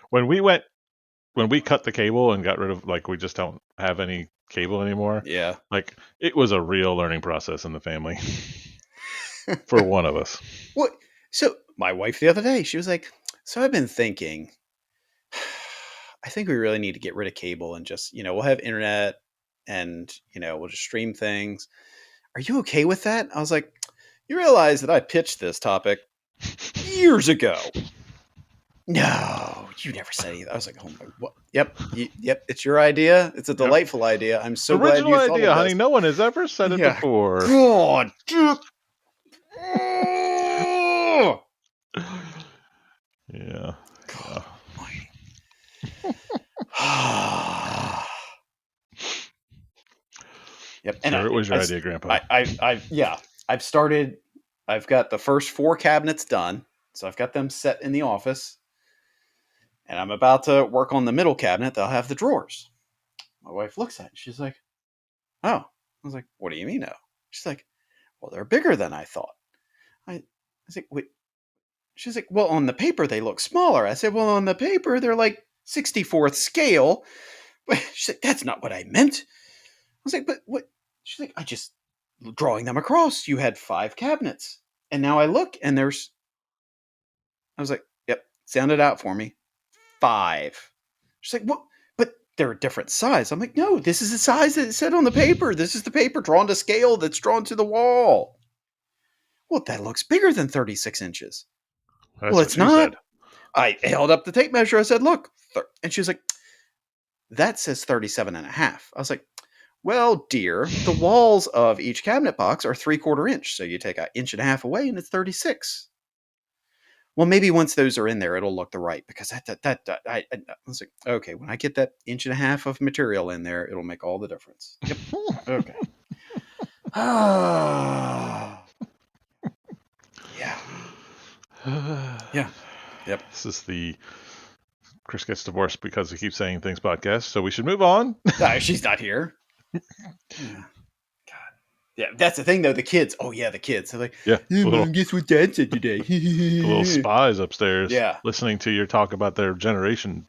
when we went, when we cut the cable and got rid of, like, we just don't have any cable anymore. Yeah. Like, it was a real learning process in the family for one of us. What? So my wife the other day, she was like, "So I've been thinking, I think we really need to get rid of cable and just, we'll have internet and, we'll just stream things. Are you okay with that?" I was like, "You realize that I pitched this topic years ago." No, you never said anything. I was like, "Oh my, what? Yep, yep, it's your idea. It's a Yep. delightful idea. I'm so glad Original you thought of idea, this." honey. No one has ever said it Yeah. before. God. Yeah. God Yeah. almighty. Yep. And Sure, it was your idea, Grandpa. yeah, I've started. I've got the first 4 cabinets done, so I've got them set in the office, and I'm about to work on the middle cabinet. They'll have the drawers. My wife looks at it. She's like, "Oh." I was like, "What do you mean, no?" She's like, "Well, they're bigger than I thought." I was like, "Wait." She's like, "Well, on the paper they look smaller." I said, "Well, on the paper they're like 64th scale." She's like, "That's not what I meant." I was like, "But what?" She's like, "I just drawing them across. You had 5 cabinets, and now I look and there's." I was like, "Yep, sound it out for me. 5." She's like, "What? But they're a different size." I'm like, "No, this is the size that it said on the paper. This is the paper drawn to scale that's drawn to the wall." "Well, that looks bigger than 36 inches." "Well, That's what it's she said. not." I held up the tape measure. I said, "Look." And she was like, "That says 37 and a half." I was like, "Well, dear, the walls of each cabinet box are 3/4 inch. So you take an inch and a half away and it's 36. Well, maybe once those are in there, it'll look the right because I was like, okay, when I get that inch and a half of material in there, it'll make all the difference." Yep. Okay. Yeah. Yeah. Yep. This is the Chris gets divorced because he keeps saying things podcast, so we should move on. She's not here. Yeah. God. Yeah. That's the thing, though. The kids. Oh, yeah. The kids. They're like, Yeah, "Hey, Mom, guess what Dad said today?" the little spies upstairs Yeah. listening to your talk about their generation.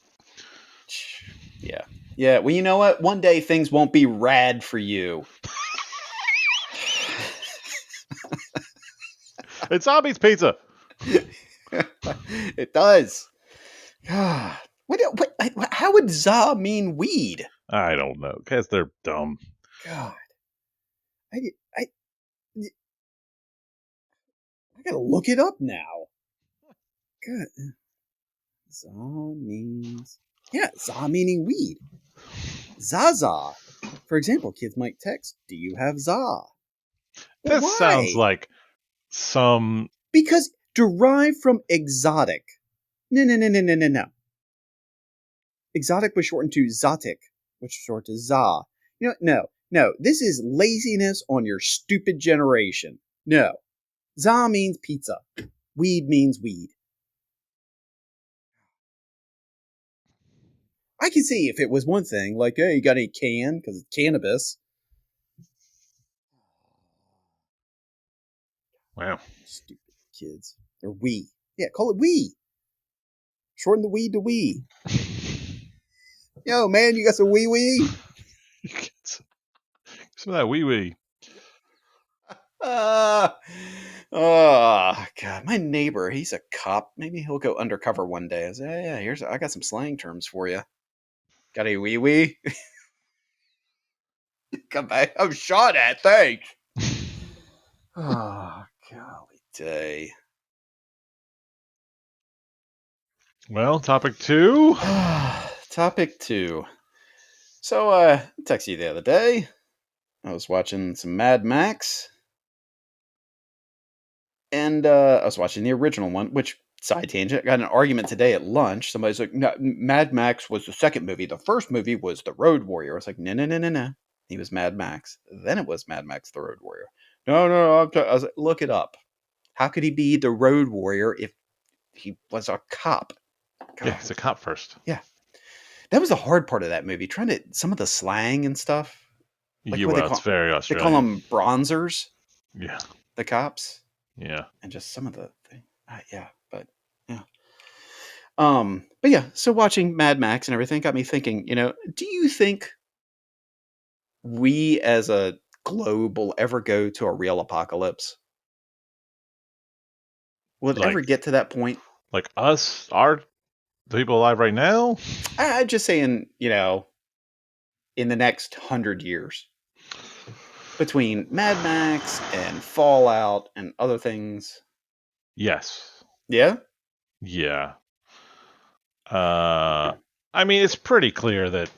Yeah. Yeah. Well, you know what? One day things won't be rad for you. It's Zombies Pizza. It does. God. How would za mean weed? I don't know, because they're dumb. God. I, I, I gotta look it up now. God. Za means. Yeah, za meaning weed. Zaza. For example, kids might text, "Do you have za?" Well, This sounds why? like some. Because derived from exotic. No, no, no, no, no, no, no. Exotic was shortened to Zotic, which is short to Za. No. This is laziness on your stupid generation. No. Za means pizza. Weed means weed. I can see if it was one thing, like, hey, you got any can? Because it's cannabis. Wow. Stupid kids. They're wee. Yeah, call it wee. Shorten the weed to wee. Yo, man, you got some wee wee? Some of that wee wee. Ah, oh, God. My neighbor, he's a cop. Maybe he'll go undercover one day. I say, "Hey, yeah, I got some slang terms for you. Got a wee wee?" Come back. I'm shot at. Thanks. Oh, golly day. Well, topic 2. Topic 2. So, I texted you the other day. I was watching some Mad Max, and I was watching the original one, which side tangent. I got an argument today at lunch. Somebody's like, no, Mad Max was the second movie. The first movie was The Road Warrior. I was like, no, no, no, no, no. He was Mad Max. Then it was Mad Max The Road Warrior. No, no, no. I was like, look it up. How could he be the Road Warrior if he was a cop? Yeah, God. it's a cop first. Yeah. That was the hard part of that movie. Trying to, some of the slang and stuff. Like Yeah, what well, it's very they call Australian. them bronzers, Yeah, the cops. yeah. And just some of the thing. Yeah, but yeah. But yeah, so watching Mad Max and everything got me thinking, do you think we as a globe will ever go to a real apocalypse? Will it ever Like, get to that point? like us, the people alive right now. I'd just saying, in the next 100 years between Mad Max and Fallout and other things. Yes. Yeah? Yeah. I mean, it's pretty clear that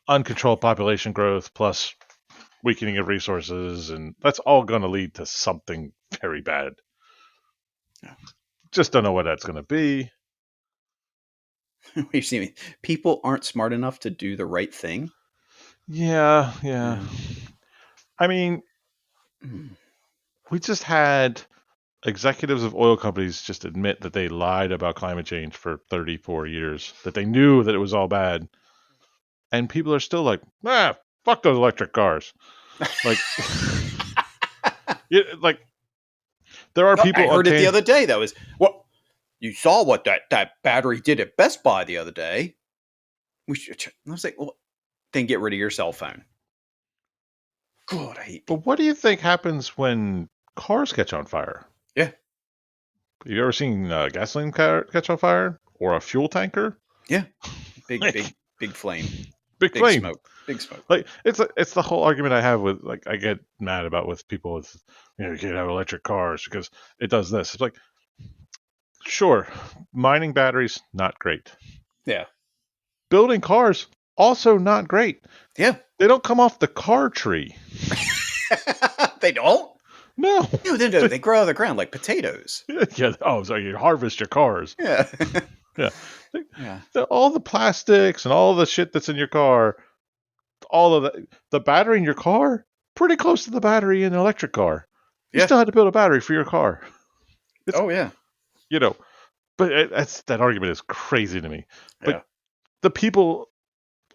uncontrolled population growth plus weakening of resources, and that's all going to lead to something very bad. Yeah. Just don't know what that's going to be. You see me? People aren't smart enough to do the right thing. Yeah, yeah. Yeah. I mean, Mm. we just had executives of oil companies just admit that they lied about climate change for 34 years, that they knew that it was all bad. And people are still like, fuck those electric cars. Like, like there are I people heard it the obtain. other day. That was what you saw. What that battery did at Best Buy the other day. I was like, well, then get rid of your cell phone. God, I hate But people. what do you think happens when cars catch on fire? Yeah, Have you ever seen a gasoline car catch on fire or a fuel tanker? yeah. Big, Like, big, big flame. big Big flame. smoke. Big smoke. Like it's the whole argument I have with, like, I get mad about with people with, you can't have electric cars because it does this. It's like, sure, mining batteries not great. Yeah, Building cars also not great. yeah. They don't come off the car tree. They don't. No. No, no. They grow out of the ground like potatoes. Yeah. Oh, so you harvest your cars. Yeah, Yeah. yeah, All the plastics and all the shit that's in your car, all of the battery in your car, pretty close to the battery in an electric car. You yeah. still had to build a battery for your car. It's, Oh yeah, you know, but that argument is crazy to me. But yeah, the people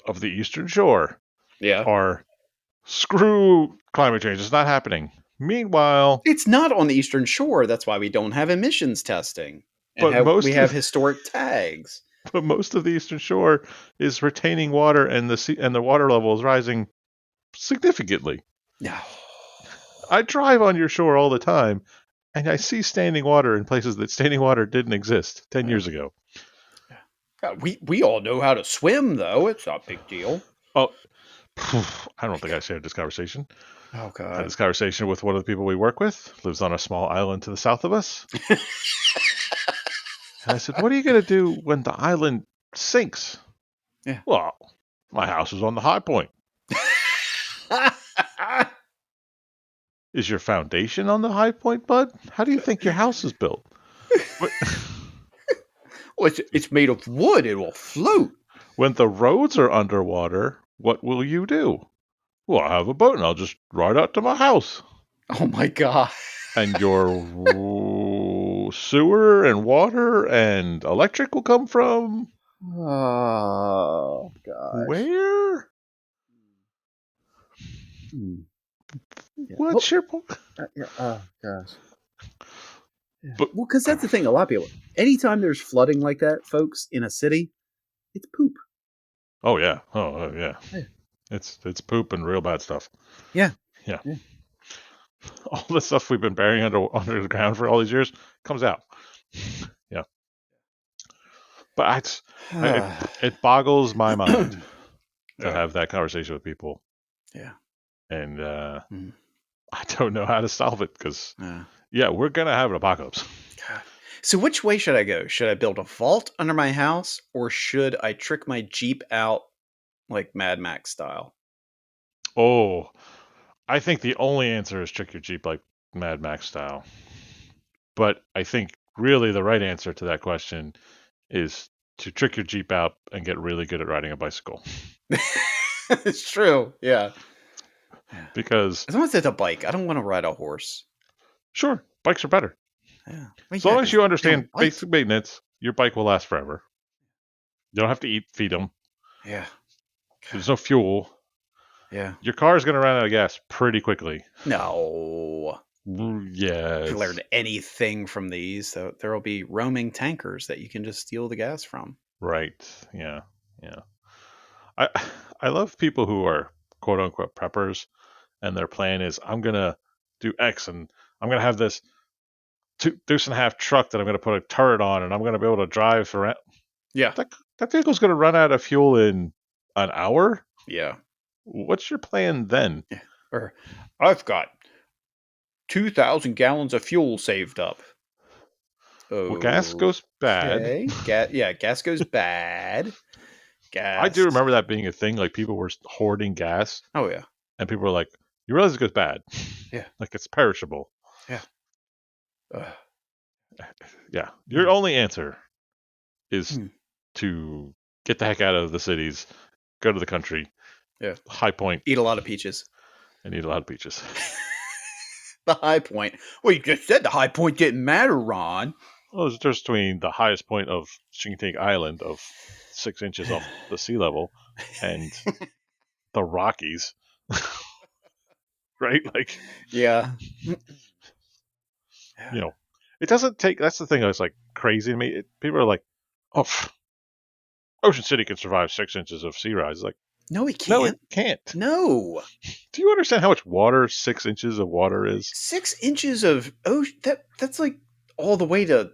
of the Eastern Shore yeah. are, screw climate change. It's not happening. Meanwhile, It's not on the Eastern Shore. That's why we don't have emissions testing and but have we most have of historic tags. but most of the Eastern Shore is retaining water, and the water level is rising significantly. No. I drive on your shore all the time, and I see standing water in places that standing water didn't exist 10 Yeah. years ago. We all know how to swim, though. It's not a big deal. Oh, I don't think I shared this conversation. Oh I had God. this conversation with one of the people we work with, lives on a small island to the south of us. And I said, "What are you going to do when the island sinks?" Yeah. Well, my house is on the high point. Is your foundation on the high point, bud? How do you think your house is built? But Well, it's made of wood. It will float. when the roads are underwater, what will you do? Well, I have a boat and I'll just ride out to my house. Oh my God. And your sewer and water and electric will come from Oh gosh. where? Hmm. Yeah. Well, What's your point? yeah. Oh gosh. Yeah. But Well, because that's the thing. A lot of people. Anytime there's flooding like that, folks, in a city, it's poop. oh yeah, yeah, Yeah. it's poop and real bad stuff. Yeah. Yeah, Yeah. all the stuff we've been burying under the ground for all these years comes out. Yeah, but it boggles my mind to Yeah. have that conversation with people, Yeah. and Mm. I don't know how to solve it because, Yeah. yeah, we're gonna have an apocalypse. God. So which way should I go? Should I build a vault under my house or should I trick my Jeep out like Mad Max style? Oh, I think the only answer is trick your Jeep like Mad Max style. But I think really the right answer to that question is to trick your Jeep out and get really good at riding a bicycle. It's true. Yeah. Yeah. Because, As long as it's a bike, I don't want to ride a horse. sure, bikes are better. Yeah. Well, As yeah, long as because you they understand don't bite. basic maintenance, your bike will last forever. You don't have to feed them. Yeah. There's God. no fuel. Yeah. Your car is going to run out of gas pretty quickly. No. If you Yes. learn anything from these, so there will be roaming tankers that you can just steal the gas from. Right. Yeah. Yeah. I I love people who are quote unquote preppers and their plan is I'm gonna do X and I'm gonna have this deuce and a half truck that I'm gonna put a turret on and I'm gonna be able to drive for Yeah. that vehicle's gonna run out of fuel in an hour. Yeah. What's your plan then? Yeah. Or I've got 2,000 gallons of fuel saved up. Well, gas goes bad. Okay. Gas goes bad. I do Gas. remember that being a thing. Like people were hoarding gas, Oh yeah. and people were like, "You realize it goes bad? Yeah. Like it's perishable." Yeah. Ugh. Yeah, your Mm. only answer is Mm. to get the heck out of the cities, go to the country, Yeah. high point, Eat a lot of peaches. and eat a lot of peaches. The high point. Well, you just said the high point didn't matter, Ron. Well, there's a difference between the highest point of Shinkantake Island of 6 inches off the sea level and the Rockies, right? Like, Yeah. you Yeah. know, it doesn't take. That's the thing that's like crazy to me. People are like, "Oh, Ocean City can survive 6 inches of sea rise." It's like, No, he no, it can't. can't. No. Do you understand how much water 6 inches of water is? 6 inches of ocean. That's like all the way to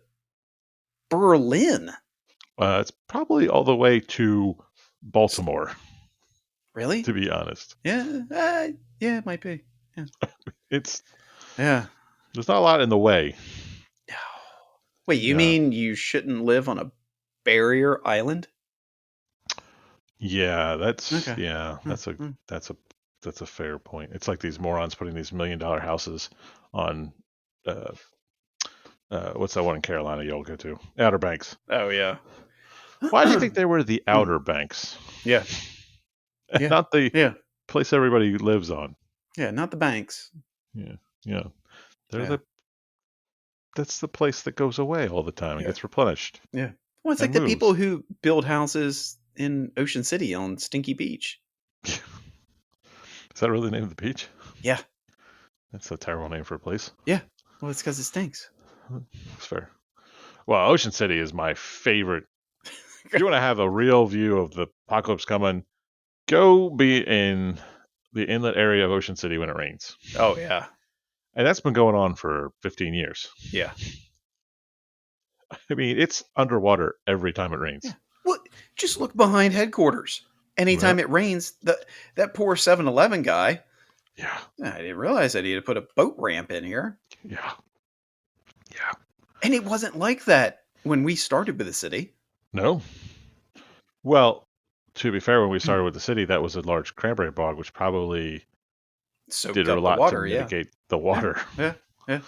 Berlin. It's probably all the way to Baltimore, Really? to be honest. Yeah. Yeah, it might be. Yeah. It's Yeah. there's not a lot in the way. Wait, you Yeah, mean you shouldn't live on a barrier island? yeah, Okay. Hmm, that's a hmm. that's a that's a fair point. It's like these morons putting these $1 million houses on uh, what's that one in Carolina you all go to? Outer Banks. Oh yeah. Why do you think they were the Hmm. Outer Banks, Yeah. and Yeah. not the Yeah. place everybody lives on? Yeah. Not the banks. Yeah, yeah, they're Yeah. the that's the place that goes away all the time and Yeah. gets replenished Yeah. Well, it's and like the people moves. who build houses in Ocean City on Stinky Beach. Is that really the name of the beach? Yeah. That's a terrible name for a place. Yeah. Well, it's because it stinks. It's fair. Well, Ocean City is my favorite. If you want to have a real view of the apocalypse coming, go be in the inlet area of Ocean City when it rains. Oh yeah. And that's been going on for 15 years. Yeah. I mean, it's underwater every time it Yeah. rains. Well, just look behind headquarters. Yep. Anytime it rains, that poor 7-Eleven guy. Yeah. I didn't realize I needed to put a boat ramp in here. Yeah. Yeah. And it wasn't like that when we started with the city. No. Well, to be fair, when we Hmm. started with the city, that was a large cranberry bog, which probably Soaked did a up the lot to water, yeah. mitigate the Yeah. water. Yeah. Yeah.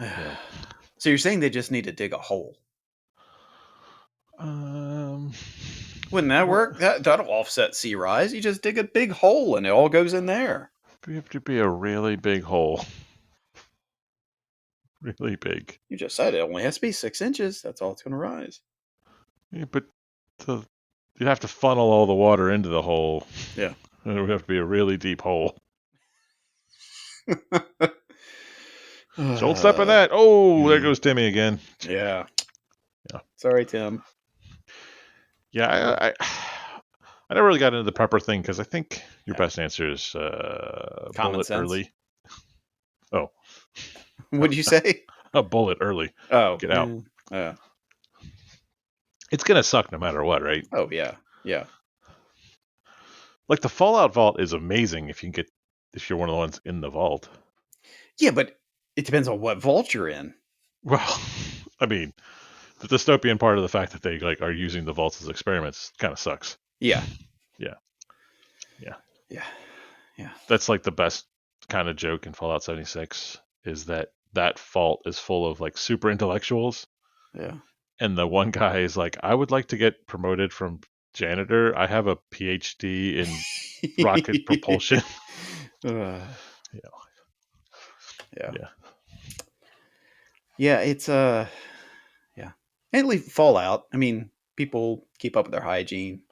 Yeah. So you're saying they just need to dig a hole? Um. Wouldn't that Well, work? That'll offset sea rise. You just dig a big hole and it all goes in there. we have to be a really big hole. Really big. You just said it only has to be 6 inches. That's all it's going to rise. Yeah, but the, you'd have to funnel all the water into the hole. Yeah. And it would have to be a really deep hole. Don't step in that. Oh, there Hmm. goes Timmy again. Yeah. Yeah. Sorry, Tim. Yeah, I never really got into the prepper thing because I think your Yeah. best answer is Common bullet sense. early. Oh, What'd you say? a bullet early. Oh, Get out. yeah. Yeah. It's gonna suck no matter what, right? Oh, yeah. Yeah. Like the Fallout vault is amazing if you're one of the ones in the vault. Yeah, but it depends on what vault you're in. Well, I mean, the dystopian part of the fact that they like are using the vaults as experiments kind of sucks. Yeah. Yeah, yeah. Yeah. Yeah. That's like the best kind of joke in Fallout 76 is that that fault is full of like super intellectuals, Yeah. and the one guy is like, I would like to get promoted from janitor. I have a PhD in rocket propulsion. Uh, Yeah, yeah. yeah. Yeah, it's yeah. And leave Fallout. I mean, people keep up with their hygiene.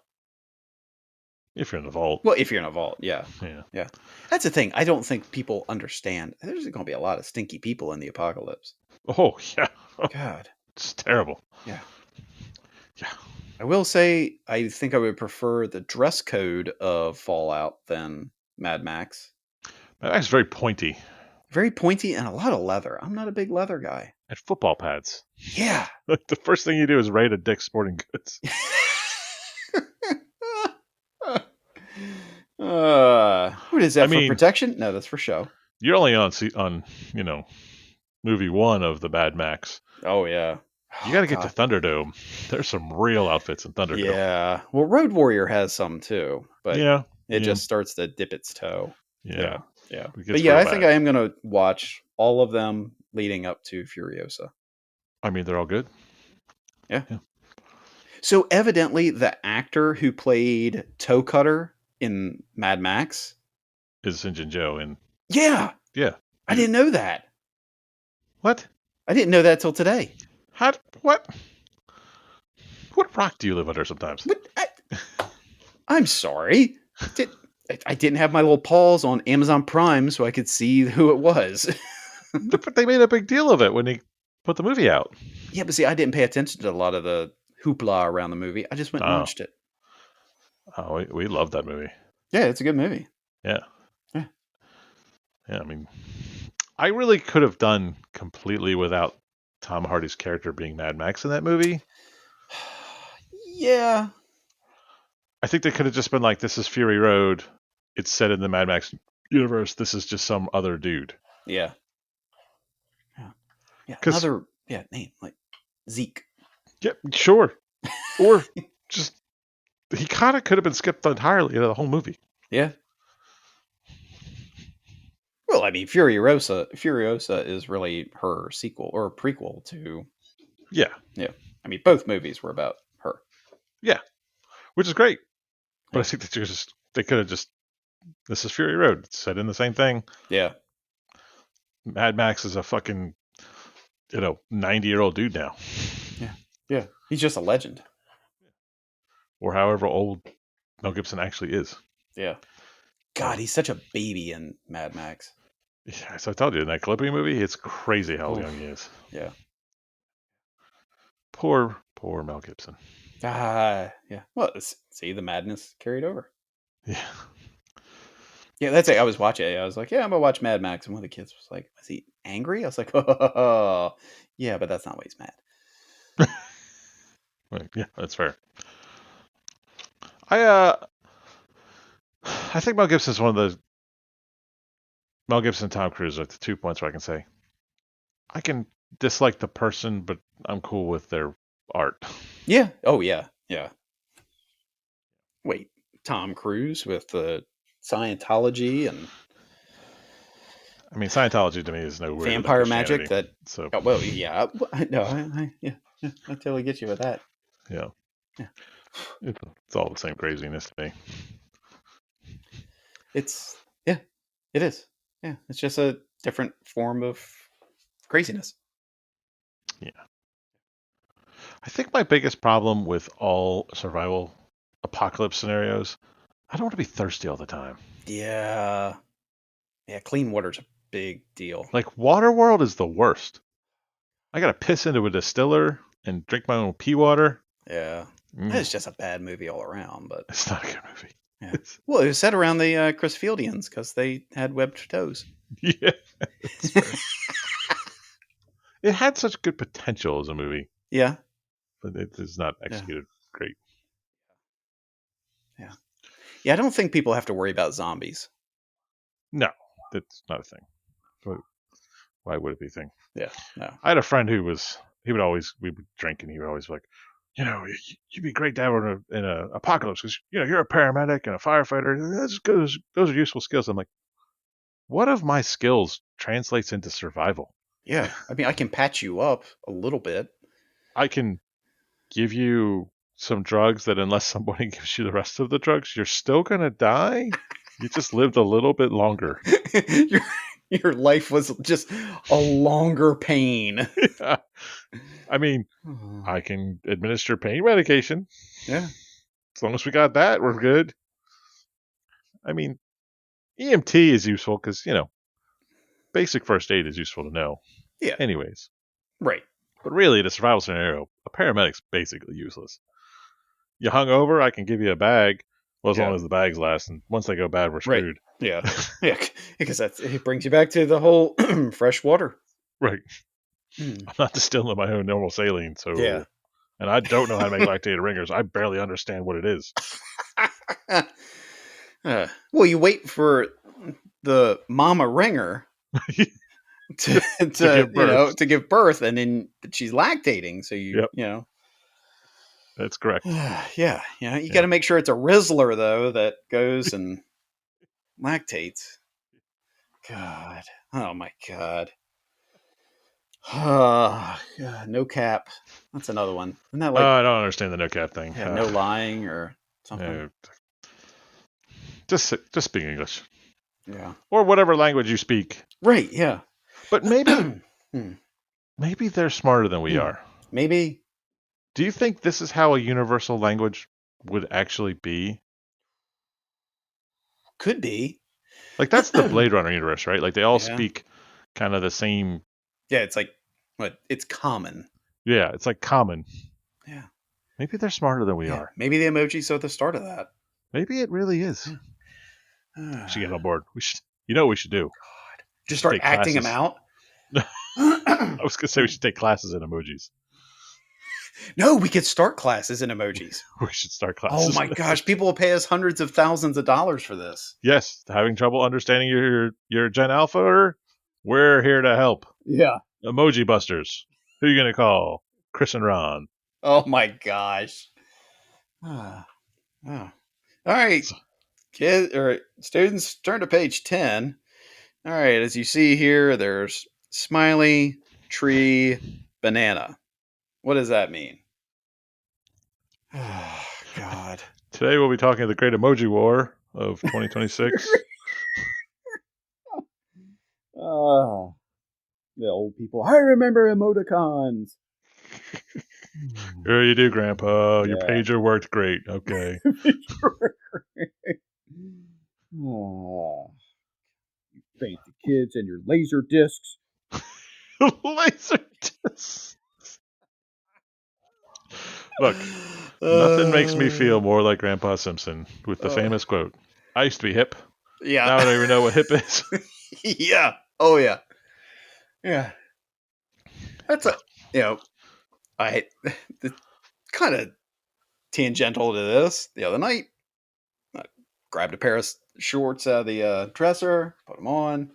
If you're in the vault, Well, if you're in a vault, yeah. yeah. Yeah. That's the thing. I don't think people understand. There's going to be a lot of stinky people in the apocalypse. Oh yeah, God. it's terrible. Yeah. Yeah, I will say I think I would prefer the dress code of Fallout than Mad Max. that's very pointy. Very pointy and a lot of leather. I'm not a big leather guy. And football pads. Yeah. Like the first thing you do is raid a Dick's Sporting Goods. What is I that for mean, protection? No, that's for show. you're only on you know movie one of the Bad Max. Oh yeah. You Oh got to get to god. Thunderdome. There's some real outfits in Thunderdome. Yeah. Well, Road Warrior has some too, but Yeah, it yeah, just starts to dip its toe. yeah. Yeah. Yeah. It But gets yeah, real I think bad. I am going to watch all of them leading up to Furiosa. I mean, they're all good. Yeah. Yeah. So evidently the actor who played Toe Cutter in Mad Max. Is St. Joe and Yeah. yeah. I didn't know that. What? I didn't know that till today. How? What? What rock do you live under sometimes? What? I'm sorry. Did I didn't have my little pause on Amazon Prime so I could see who it was. But they made a big deal of it when they put the movie out. Yeah, but see, I didn't pay attention to a lot of the hoopla around the movie. I just went and Oh, watched it. oh, we love that movie. Yeah, it's a good movie. Yeah, Yeah. yeah. I mean, I really could have done completely without Tom Hardy's character being Mad Max in that movie. Yeah. I think they could have just been like, "This is Fury Road. It's set in the Mad Max universe. This is just some other dude." Yeah. Yeah. Yeah. Because Another name like Zeke. yeah, sure, or just he kind of could have been skipped entirely out of the whole movie. Yeah. Well, I mean, Furiosa is really her sequel or prequel to. Yeah, Yeah. I mean, both movies were about her. yeah, which is great. But I Yeah. think they could have just this is Fury Road. It's set in the same thing. Yeah. Mad Max is a fucking 90-year-old dude now, Yeah. Yeah. He's just a legend. or however old Mel Gibson actually is. Yeah. Uh, God, he's such a baby in Mad Max. yeah, so I told you in that Clipping movie, it's crazy how young he Oof. is. Yeah. Poor Mel Gibson. Yeah. Well, see, the madness carried over. Yeah, Yeah, that's it. I was watching it. I was like, yeah, I'm gonna watch Mad Max, and one of the kids was like, "Is he angry?" I was like, "Oh, yeah, but that's not why he's mad." yeah, that's fair. I think Mel Gibson's one of the Mel Gibson and Tom Cruise are the 2 points where I can say I can dislike the person, but I'm cool with their art. Yeah. Oh, yeah. Yeah. Wait, Tom Cruise with the Scientology and I mean, Scientology to me is no weirder than vampire magic. Christianity. That. So Oh, well, yeah. No, yeah, I totally get you with that. yeah, Yeah. it's all the same craziness to me. It's yeah, it is. Yeah, it's just a different form of craziness. Yeah, I think my biggest problem with all survival apocalypse scenarios, I don't want to be thirsty all the time. Yeah. Yeah, clean water's a big deal. Like Waterworld is the worst. I gotta piss into a distiller and drink my own pee water. Yeah. Mm, It's just a bad movie all around, but it's not a good movie. yeah. Well, it was set around the Chrisfieldians because they had webbed toes. Yeah, it's fair. It had such good potential as a movie, Yeah. but it is not Yeah. executed great. Yeah. Yeah, I don't think people have to worry about zombies. No, that's not a thing. Why would it be a thing? Yeah. No. I had a friend who was we would drink and he would always be like, you'd be great to have in a apocalypse because you're a paramedic and a firefighter. That's good. Those are useful skills. I'm like, what of my skills translates into survival? Yeah. I mean, I can patch you up a little bit. I can give you some drugs that, unless somebody gives you the rest of the drugs, you're still gonna die. You just lived a little bit longer. your your life was just a longer pain. Yeah. I mean, I can administer pain medication. Yeah. As long as we got that, we're good. I mean, EMT is useful because, basic first aid is useful to know. Yeah. Anyways. Right. But really, in a survival scenario, a paramedic's basically useless. You hung over, I can give you a bag. Well, as long Yeah. as the bags last, and once they go bad, we're Right. screwed. Yeah. Yeah. Because it brings you back to the whole fresh water. Right. Hmm. I'm not distilling my own normal saline, Yeah. so. And I don't know how to make lactated ringers. I barely understand what it is. Well, you wait for the mama ringer to To give birth. to give birth, and then she's lactating. So Yep, you know that's correct. yeah, you got Yeah. to make sure it's a Rizzler though that goes and lactates. God, oh my God, no cap. That's another one. Isn't that like I don't understand the no cap thing. yeah, no lying or something? Uh, just speak English Yeah, or whatever language you speak. right. Yeah. But maybe Hmm. maybe they're smarter than we Hmm. are. Maybe Do you think this is how a universal language would actually be? could be. Like that's the Blade Runner universe, right? Like they all Yeah. speak kind of the same. Yeah, it's like what it's common. Yeah, it's like common. Yeah. Maybe they're smarter than we Yeah. are. Maybe the emojis are the start of that. Maybe it really is. Yeah. We should get on God. board. We should. You know what we should do? We Just should start take acting them classes. out. I was gonna say we should take classes in emojis. No, we could start classes in emojis. We should start Oh classes my in gosh, emojis. people will pay us hundreds of thousands of dollars for this. Yes, having trouble understanding your Gen Alpha? We're here to help. Yeah. Emoji Busters. Who you gonna call? Chris and Ron. Oh my gosh. Ah, ah. All right, So, kids or students, turn to page 10. All right, as you see here, there's smiley, tree, banana. What does that mean? Oh, God. today we'll be talking the Great Emoji War of 2026. Oh, the old people. I remember emoticons. Hmm. Here you do, Grandpa. Your Yeah. pager worked great. Okay. Oh, fancy kids and your laser discs. Laser disc. Look, nothing makes me Uh, feel more like Grandpa Simpson with the uh, famous quote, I used to be hip. yeah. Now I don't even know what hip is. Yeah. Oh yeah. Yeah. That's a I kind of tangential to this. The other night, I grabbed a pair of shorts out of the dresser, put them on.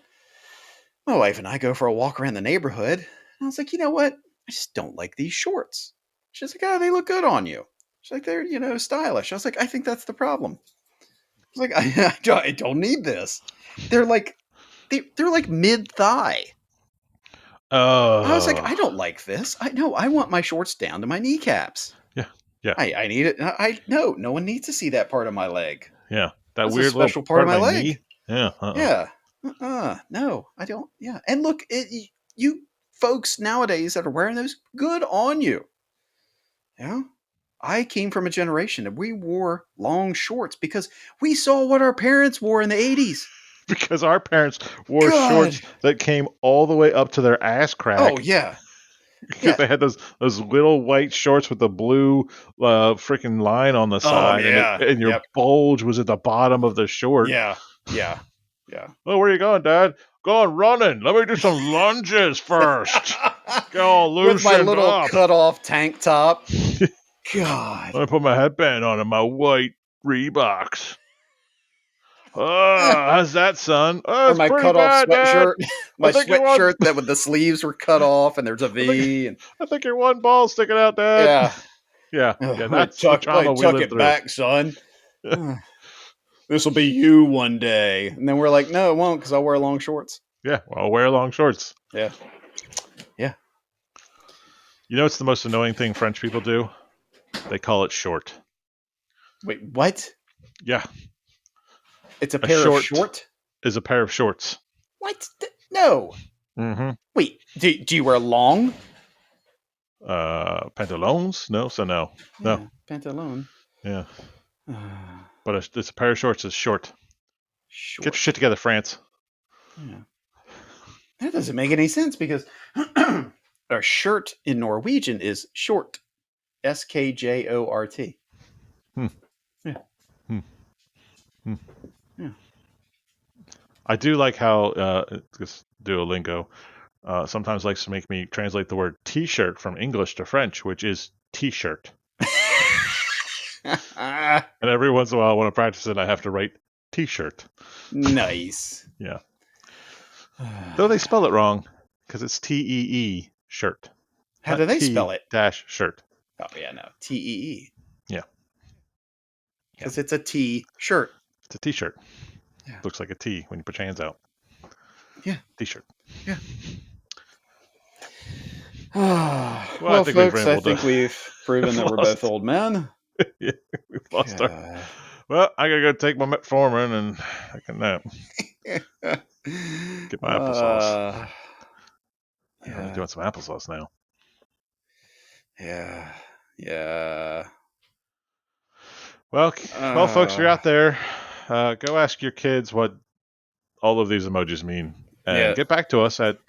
My wife and I go for a walk around the neighborhood. And I was like, you know what? I just don't like these shorts. She's like, oh, they look good on you. She's like, they're, stylish. I was like, I think that's the problem. I was like, I don't need this. They're like, they're like mid thigh. I was like, I Oh, don't like this. I want my shorts down to my kneecaps. yeah, yeah, I need it. No one needs to see that part of my leg. yeah. That That's a weird little special part part of of my my leg. knee. Yeah, Yeah. No, I don't. Yeah. And look, you folks nowadays that are wearing those, good on you. Yeah. I came from a generation that we wore long shorts because we saw what our parents wore in the 80s. because our parents wore God. shorts that came all the way up to their ass Oh, crack yeah. because Yeah. they had those little white shorts with the blue freaking line on the Oh, side, and yeah. your Yep. bulge was at the bottom of the short. Yeah. Yeah. Yeah. Oh, where you going, Dad? Going running. Let me do some lunges first. Get all With my loosened little up. cut off tank top. Let God. me put my headband on and my white Reeboks. Oh, how's that, son? Oh, Or it's my pretty cut off bad, Dad. sweatshirt. I My think your one, sweatshirt that with the sleeves were cut off and there's a I think, V. And I think your one ball's sticking out, Dad. yeah. Yeah, yeah, that's the Let me trauma we tuck lived it through. back, son. This will be you one day. And then we're like, no, it won't because I'll wear long shorts. Yeah, well, I'll wear long shorts. Yeah. Yeah. You know, it's the most annoying thing French people do. They call it short. Wait, what? Yeah, It's a a pair of short short? is a pair of shorts. What? No. Mm-hmm. Wait, do you wear long? Pantaloons? No, so no, no. Yeah, pantalone. Yeah, but it's a pair of shorts is short. Get your Short. shit together, France. Yeah. That doesn't make any sense because a shirt in Norwegian is short. Skjort. Hmm. Yeah. Hmm. Hmm. Yeah. I do like how this Duolingo sometimes likes to make me translate the word T-shirt from English to French, which is T-shirt. And every once in a while, when I practice it, I have to write T-shirt. Nice. Yeah, though they spell it wrong because it's T-E-E shirt, How do not they spell T it? dash shirt. Oh yeah, no. Tee. Yeah, yeah, Because it's a T shirt. it's a T-shirt. Yeah. Looks like a T when you put your hands out. Yeah. T-shirt. Yeah. Well, I Well, think we've folks, I rambled. think we've proven We've that we're both lost. old men. Yeah, we've lost our. Yeah. Well, I gotta go take my metformin and I can nap. Get my applesauce. uh, I'm really yeah. doing some applesauce now. Yeah. Yeah. Well, well, folks, you're Uh, out there. Go ask your kids what all of these emojis mean, and yeah. get back to us at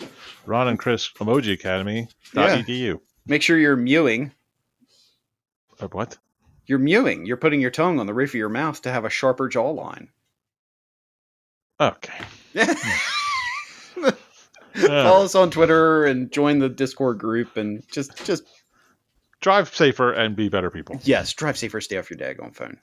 Ron and Chris Emoji Academy Yeah. .edu. Make sure you're mewing. What? You're mewing. You're putting your tongue on the roof of your mouth to have a sharper jawline. Okay. All Follow right. us on Twitter and join the Discord group and just Drive safer and be better people. yes, drive safer, stay off your daggone phone.